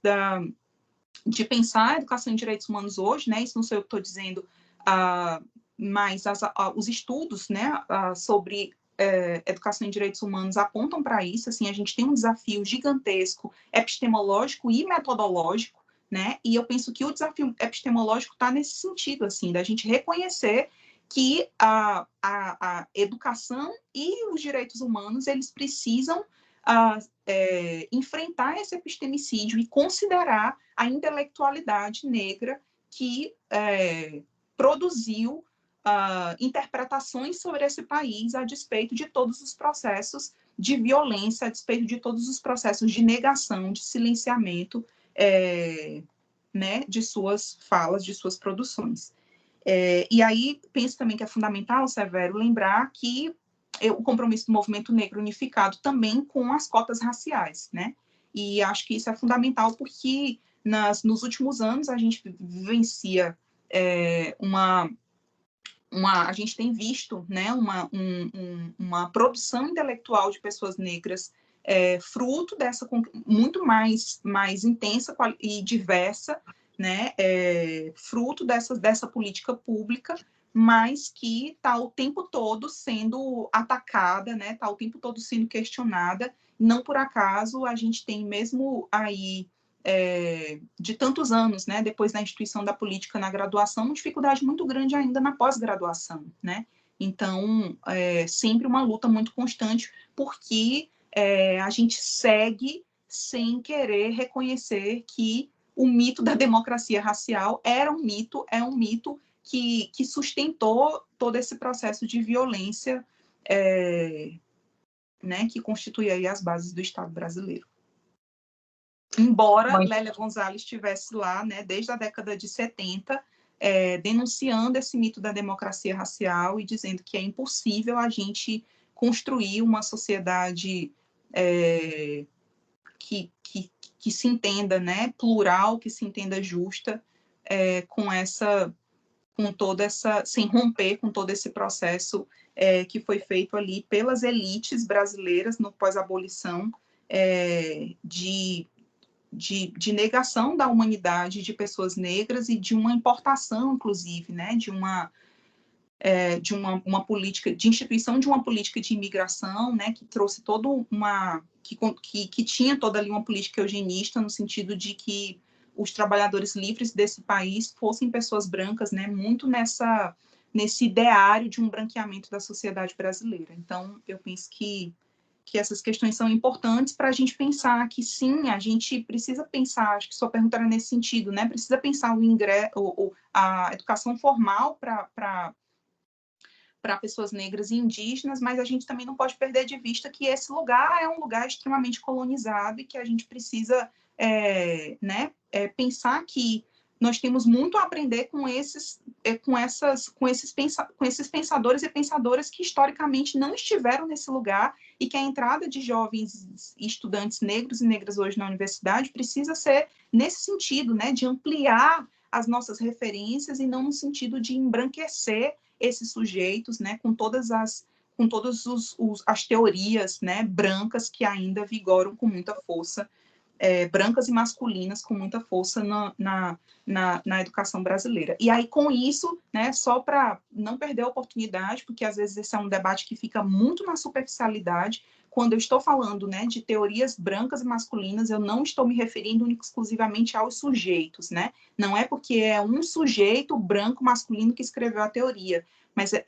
Speaker 3: de pensar a educação em direitos humanos hoje, né, isso não sei o que estou dizendo, mas os estudos, né, sobre educação em direitos humanos apontam para isso. Assim, a gente tem um desafio gigantesco epistemológico e metodológico, né, e eu penso que o desafio epistemológico está nesse sentido, assim, da gente reconhecer que a educação e os direitos humanos, eles precisam enfrentar esse epistemicídio e considerar a intelectualidade negra que produziu interpretações sobre esse país a despeito de todos os processos de violência, a despeito de todos os processos de negação, de silenciamento, né, de suas falas, de suas produções. E aí, penso também que é fundamental, Severo, lembrar que o compromisso do movimento negro unificado também com as cotas raciais, né? E acho que isso é fundamental porque nos últimos anos a gente vivencia a gente tem visto, né, uma produção intelectual de pessoas negras fruto dessa muito mais intensa e diversa, né, fruto dessa política pública, mas que está o tempo todo sendo atacada, né, está o tempo todo sendo questionada. Não por acaso a gente tem mesmo aí de tantos anos, né, depois da instituição da política na graduação, uma dificuldade muito grande ainda na pós-graduação, né? Então, sempre uma luta muito constante, porque a gente segue sem querer reconhecer que o mito da democracia racial é um mito que sustentou todo esse processo de violência, né, que constitui aí as bases do Estado brasileiro. Embora Lélia Gonzalez estivesse lá, né, desde a década de 70, denunciando esse mito da democracia racial e dizendo que é impossível a gente construir uma sociedade que se entenda, né, plural, que se entenda justa, sem romper com todo esse processo que foi feito ali pelas elites brasileiras no pós-abolição, de negação da humanidade de pessoas negras e de uma importação, inclusive, né, de uma política, de instituição de uma política de imigração, né, que trouxe que tinha toda ali uma política eugenista, no sentido de que os trabalhadores livres desse país fossem pessoas brancas, né, muito nesse ideário de um branqueamento da sociedade brasileira. Então, eu penso que que essas questões são importantes para a gente pensar que, sim, a gente precisa pensar, acho que sua pergunta era nesse sentido, né? Precisa pensar a educação formal para pessoas negras e indígenas, mas a gente também não pode perder de vista que esse lugar é um lugar extremamente colonizado e que a gente precisa pensar que nós temos muito a aprender com esses pensadores e pensadoras que historicamente não estiveram nesse lugar e que a entrada de jovens estudantes negros e negras hoje na universidade precisa ser nesse sentido, né, de ampliar as nossas referências e não no sentido de embranquecer esses sujeitos, né, com todas as teorias, né, brancas que ainda vigoram com muita força, brancas e masculinas com muita força na educação brasileira. E aí, com isso, né, só para não perder a oportunidade, porque às vezes esse é um debate que fica muito na superficialidade, quando eu estou falando, né, de teorias brancas e masculinas, eu não estou me referindo exclusivamente aos sujeitos, né? Não é porque é um sujeito branco masculino que escreveu a teoria, mas eu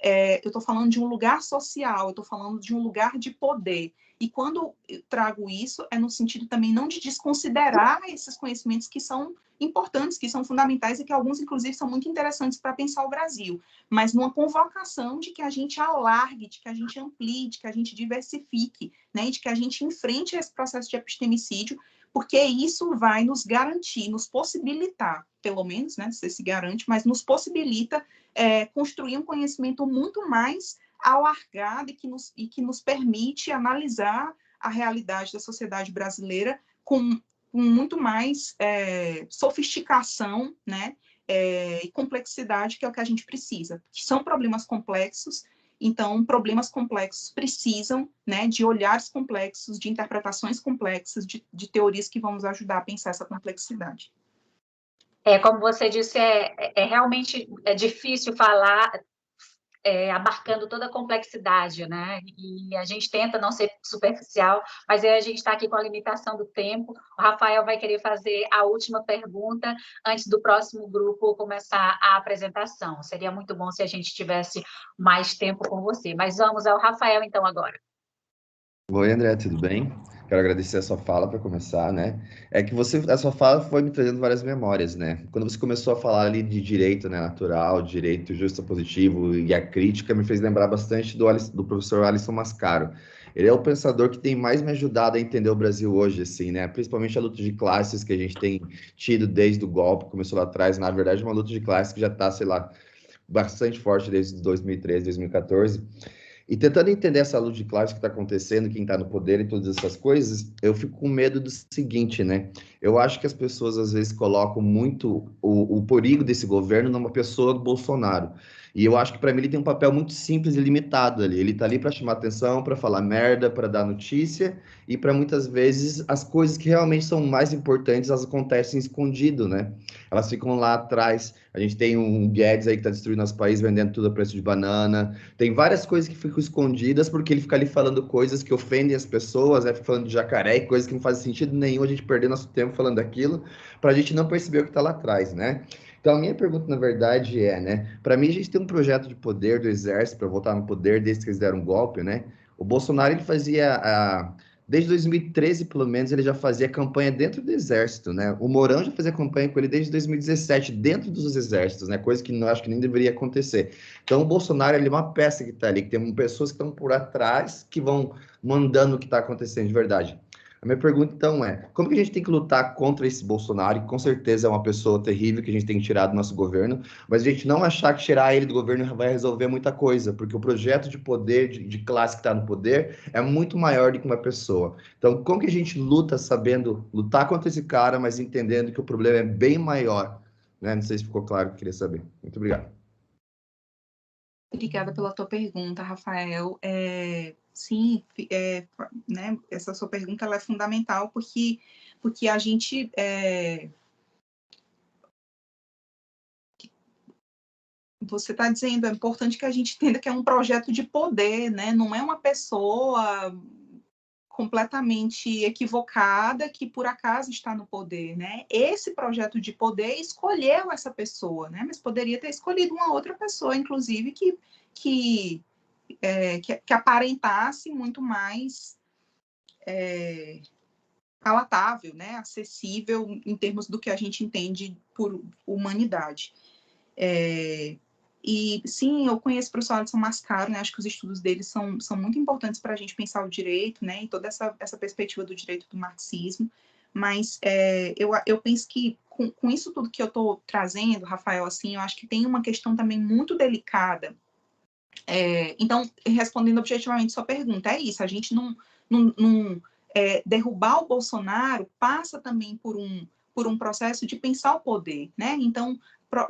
Speaker 3: estou falando de um lugar social, eu estou falando de um lugar de poder. E quando eu trago isso, é no sentido também não de desconsiderar esses conhecimentos que são importantes, que são fundamentais e que alguns, inclusive, são muito interessantes para pensar o Brasil, mas numa convocação de que a gente alargue, de que a gente amplie, de que a gente diversifique, né, de que a gente enfrente esse processo de epistemicídio, porque isso vai nos garantir, nos possibilitar, pelo menos, né, se garante, mas nos possibilita construir um conhecimento muito mais alargado e que nos permite analisar a realidade da sociedade brasileira com muito mais sofisticação, né, e complexidade, que é o que a gente precisa. Que são problemas complexos, então problemas complexos precisam, né, de olhares complexos, de interpretações complexas, de teorias que vão nos ajudar a pensar essa complexidade.
Speaker 2: Como você disse, realmente difícil falar abarcando toda a complexidade, né? E a gente tenta não ser superficial, mas aí a gente está aqui com a limitação do tempo. O Rafael vai querer fazer a última pergunta antes do próximo grupo começar a apresentação. Seria muito bom se a gente tivesse mais tempo com você. Mas vamos ao Rafael, então, agora.
Speaker 4: Oi, André, tudo bem? Quero agradecer a sua fala para começar, né? A sua fala foi me trazendo várias memórias, né? Quando você começou a falar ali de direito, né, natural, direito justapositivo e a crítica, me fez lembrar bastante do professor Alisson Mascaro. Ele é o pensador que tem mais me ajudado a entender o Brasil hoje, assim, né? Principalmente a luta de classes que a gente tem tido desde o golpe, começou lá atrás. Na verdade, uma luta de classes que já está, sei lá, bastante forte desde 2013, 2014. E tentando entender essa luta de classes que está acontecendo, quem está no poder e todas essas coisas, eu fico com medo do seguinte, né? Eu acho que as pessoas às vezes colocam muito o perigo desse governo numa pessoa do Bolsonaro. E eu acho que para mim ele tem um papel muito simples e limitado ali. Ele está ali para chamar atenção, para falar merda, para dar notícia e para muitas vezes as coisas que realmente são mais importantes elas acontecem escondido, né? Elas ficam lá atrás. A gente tem um Guedes aí que está destruindo nosso país, vendendo tudo a preço de banana. Tem várias coisas que ficam escondidas porque ele fica ali falando coisas que ofendem as pessoas, né? Fica falando de jacaré e coisas que não fazem sentido nenhum a gente perder nosso tempo falando daquilo, para a gente não perceber o que está lá atrás, né? Então, a minha pergunta, na verdade, né? Para mim, a gente tem um projeto de poder do Exército para voltar no poder desde que eles deram um golpe, né? O Bolsonaro, ele fazia desde 2013, pelo menos, ele já fazia campanha dentro do Exército, né? O Mourão já fazia campanha com ele desde 2017, dentro dos Exércitos, né? Coisa que eu acho que nem deveria acontecer. Então, o Bolsonaro, ele é uma peça que está ali, que tem pessoas que estão por atrás, que vão mandando o que está acontecendo de verdade. A minha pergunta, então, como que a gente tem que lutar contra esse Bolsonaro, que com certeza é uma pessoa terrível, que a gente tem que tirar do nosso governo, mas a gente não achar que tirar ele do governo vai resolver muita coisa, porque o projeto de poder, de classe que está no poder, é muito maior do que uma pessoa. Então, como que a gente luta sabendo lutar contra esse cara, mas entendendo que o problema é bem maior? Né? Não sei se ficou claro o que eu queria saber. Muito obrigado.
Speaker 3: Obrigada pela tua pergunta, Rafael. Sim, né, essa sua pergunta ela é fundamental porque a gente você está dizendo, é importante que a gente entenda que é um projeto de poder, né? Não é uma pessoa completamente equivocada que por acaso está no poder, né? Esse projeto de poder escolheu essa pessoa, né? Mas poderia ter escolhido uma outra pessoa, inclusive, que aparentasse muito mais palatável, né, acessível em termos do que a gente entende por humanidade. E, sim, eu conheço o professor Alisson Mascaro, né, acho que os estudos dele são muito importantes para a gente pensar o direito, né, e toda essa perspectiva do direito do marxismo, mas eu penso que com isso tudo que eu estou trazendo, Rafael, assim, eu acho que tem uma questão também muito delicada. Então, respondendo objetivamente sua pergunta, é isso, a gente não derrubar o Bolsonaro passa também por um processo de pensar o poder, né? Então,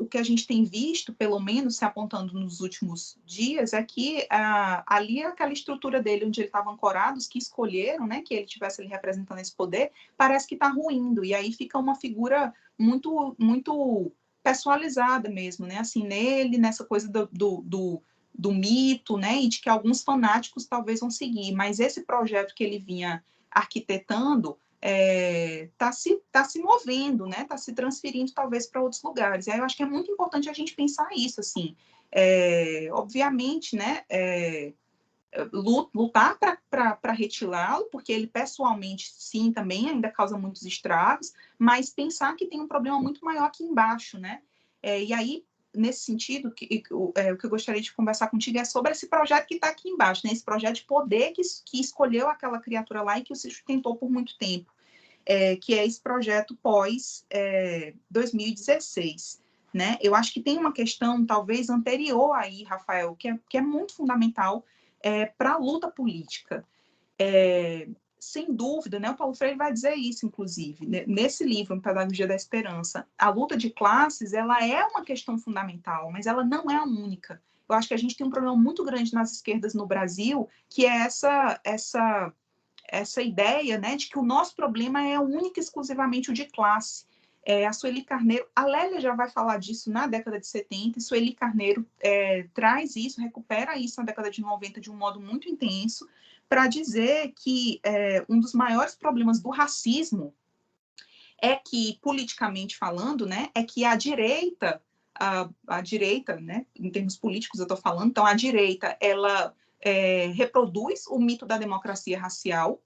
Speaker 3: o que a gente tem visto, pelo menos se apontando nos últimos dias, é que ali aquela estrutura dele, onde ele estava ancorado, os que escolheram, né, que ele estivesse ali representando esse poder, parece que está ruindo, e aí fica uma figura muito, muito pessoalizada mesmo, né? Assim, nele, nessa coisa do mito, né, e de que alguns fanáticos talvez vão seguir, mas esse projeto que ele vinha arquitetando está se movendo, né, está se transferindo talvez para outros lugares. E aí eu acho que é muito importante a gente pensar isso, assim, obviamente, né, lutar para retirá-lo, porque ele pessoalmente, sim, também ainda causa muitos estragos, mas pensar que tem um problema muito maior aqui embaixo, né, e aí nesse sentido, o que eu gostaria de conversar contigo é sobre esse projeto que está aqui embaixo, né? Esse projeto de poder que escolheu aquela criatura lá e que o se sustentou por muito tempo, que é esse projeto pós-2016. Né? Eu acho que tem uma questão, talvez, anterior aí, Rafael, que é muito fundamental para a luta política. Sem dúvida, né, o Paulo Freire vai dizer isso, inclusive, nesse livro, Pedagogia da Esperança. A luta de classes, ela é uma questão fundamental, mas ela não é a única. Eu acho que a gente tem um problema muito grande nas esquerdas no Brasil, que é essa ideia, né, de que o nosso problema é único e exclusivamente o de classe. A Sueli Carneiro, a Lélia já vai falar disso na década de 70, e Sueli Carneiro traz isso, recupera isso na década de 90 de um modo muito intenso, para dizer que um dos maiores problemas do racismo é que, politicamente falando, né, é que a direita, né, em termos políticos eu estou falando, então a direita, ela reproduz o mito da democracia racial,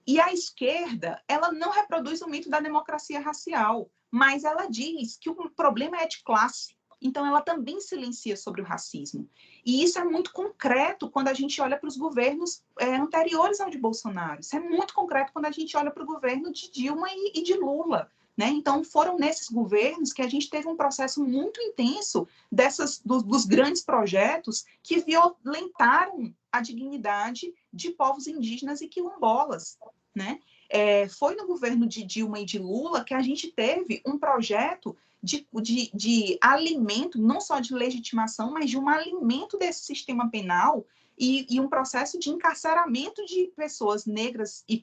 Speaker 3: e a esquerda, ela não reproduz o mito da democracia racial, mas ela diz que o problema é de classe. Então, ela também silencia sobre o racismo. E isso é muito concreto quando a gente olha para os governos anteriores ao de Bolsonaro. Isso é muito concreto quando a gente olha para o governo de Dilma e de Lula. Né? Então, foram nesses governos que a gente teve um processo muito intenso dos grandes projetos que violentaram a dignidade de povos indígenas e quilombolas. Né? Foi no governo de Dilma e de Lula que a gente teve um projeto de alimento, não só de legitimação, mas de um alimento desse sistema penal e um processo de encarceramento de pessoas negras e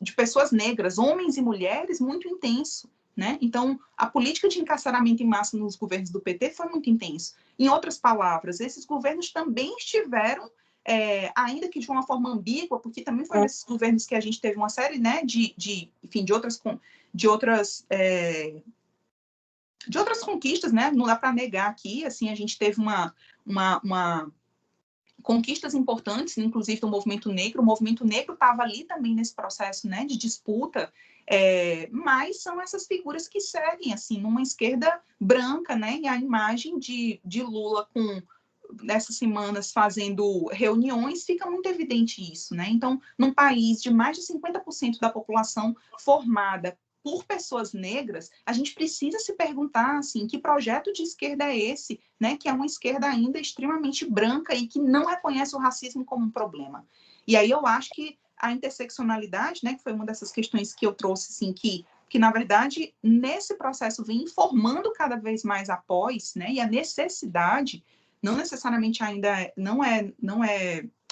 Speaker 3: de pessoas negras, homens e mulheres, muito intenso. Né? Então, a política de encarceramento em massa nos governos do PT foi muito intenso. Em outras palavras, esses governos também estiveram ainda que de uma forma ambígua, porque também foi nesses governos que a gente teve uma série, né, de outras conquistas, né, não dá para negar aqui, assim, a gente teve uma conquistas importantes, inclusive do movimento negro. O movimento negro estava ali também nesse processo, né, de disputa, mas são essas figuras que seguem, assim, numa esquerda branca, né, e a imagem de Lula nessas semanas fazendo reuniões, fica muito evidente isso, né? Então, num país de mais de 50% da população formada por pessoas negras, a gente precisa se perguntar, assim, que projeto de esquerda é esse, né? Que é uma esquerda ainda extremamente branca e que não reconhece o racismo como um problema. E aí eu acho que a interseccionalidade, né, que foi uma dessas questões que eu trouxe, assim, que na verdade, nesse processo vem informando cada vez mais após, né? E a necessidade não necessariamente ainda não é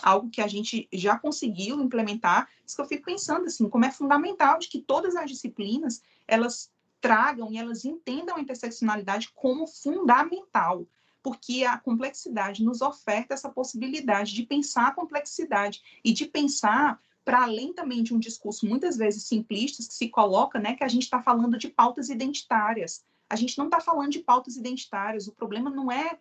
Speaker 3: algo que a gente já conseguiu implementar, isso que eu fico pensando, assim, como é fundamental de que todas as disciplinas, elas tragam e elas entendam a interseccionalidade como fundamental, porque a complexidade nos oferta essa possibilidade de pensar a complexidade e de pensar para além também de um discurso muitas vezes simplista que se coloca, né, que a gente está falando de pautas identitárias. A gente não está falando de pautas identitárias, o problema não é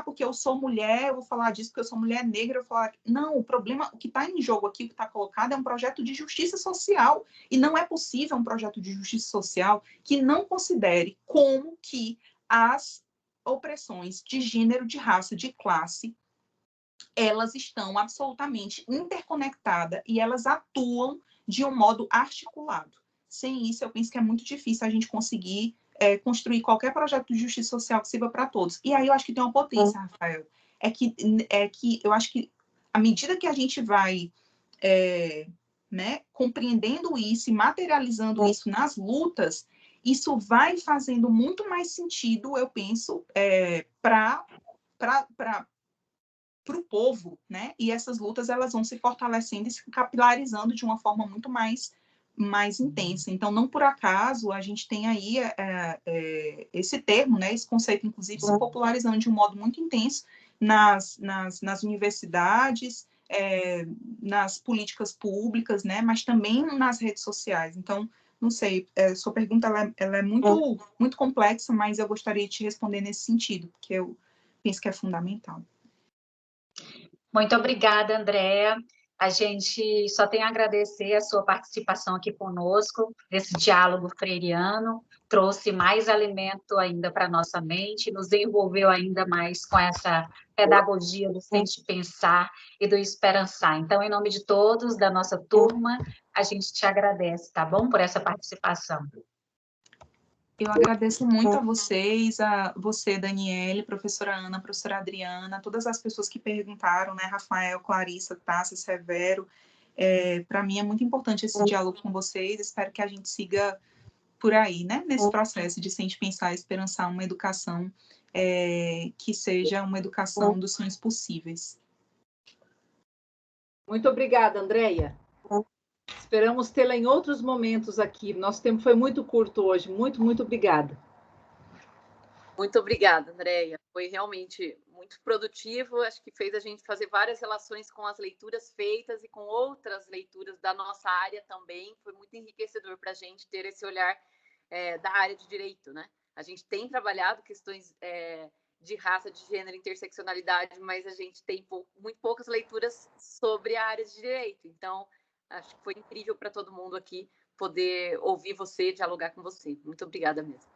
Speaker 3: porque eu sou mulher, eu vou falar disso, porque eu sou mulher negra, eu vou falar... Não, o problema, o que está em jogo aqui, o que está colocado é um projeto de justiça social, e não é possível um projeto de justiça social que não considere como que as opressões de gênero, de raça, de classe, elas estão absolutamente interconectadas e elas atuam de um modo articulado. Sem isso, eu penso que é muito difícil a gente conseguir construir qualquer projeto de justiça social que sirva para todos. E aí eu acho que tem uma potência, Rafael, é que eu acho que à medida que a gente vai né, compreendendo isso e materializando isso nas lutas, isso vai fazendo muito mais sentido, eu penso, para o povo, né? E essas lutas elas vão se fortalecendo e se capilarizando de uma forma muito mais intensa. Então, não por acaso a gente tem aí esse termo, né? Esse conceito, inclusive, se popularizando de um modo muito intenso nas universidades, nas políticas públicas, né? Mas também nas redes sociais. Então, não sei, sua pergunta ela é muito complexa, mas eu gostaria de te responder nesse sentido, porque eu penso que é fundamental.
Speaker 2: Muito obrigada, Andréa. A gente só tem a agradecer a sua participação aqui conosco, nesse diálogo freiriano, trouxe mais alimento ainda para a nossa mente, nos envolveu ainda mais com essa pedagogia do Sente Pensar e do Esperançar. Então, em nome de todos, da nossa turma, a gente te agradece, tá bom? Por essa participação.
Speaker 3: Eu agradeço muito a vocês, a você, Daniele, professora Ana, professora Adriana, todas as pessoas que perguntaram, né, Rafael, Clarissa, Tássia, Severo. Para mim é muito importante esse diálogo com vocês, espero que a gente siga por aí, né, nesse processo de Sente Pensar e Esperançar uma educação que seja uma educação dos sonhos possíveis.
Speaker 1: Muito obrigada, Andréia. Esperamos tê-la em outros momentos aqui. Nosso tempo foi muito curto hoje. Muito, muito obrigada.
Speaker 5: Muito obrigada, Andréia. Foi realmente muito produtivo. Acho que fez a gente fazer várias relações com as leituras feitas e com outras leituras da nossa área também. Foi muito enriquecedor para a gente ter esse olhar da área de direito, né? A gente tem trabalhado questões de raça, de gênero, interseccionalidade, mas a gente tem muito poucas leituras sobre a área de direito. Então, acho que foi incrível para todo mundo aqui poder ouvir você, dialogar com você. Muito obrigada mesmo.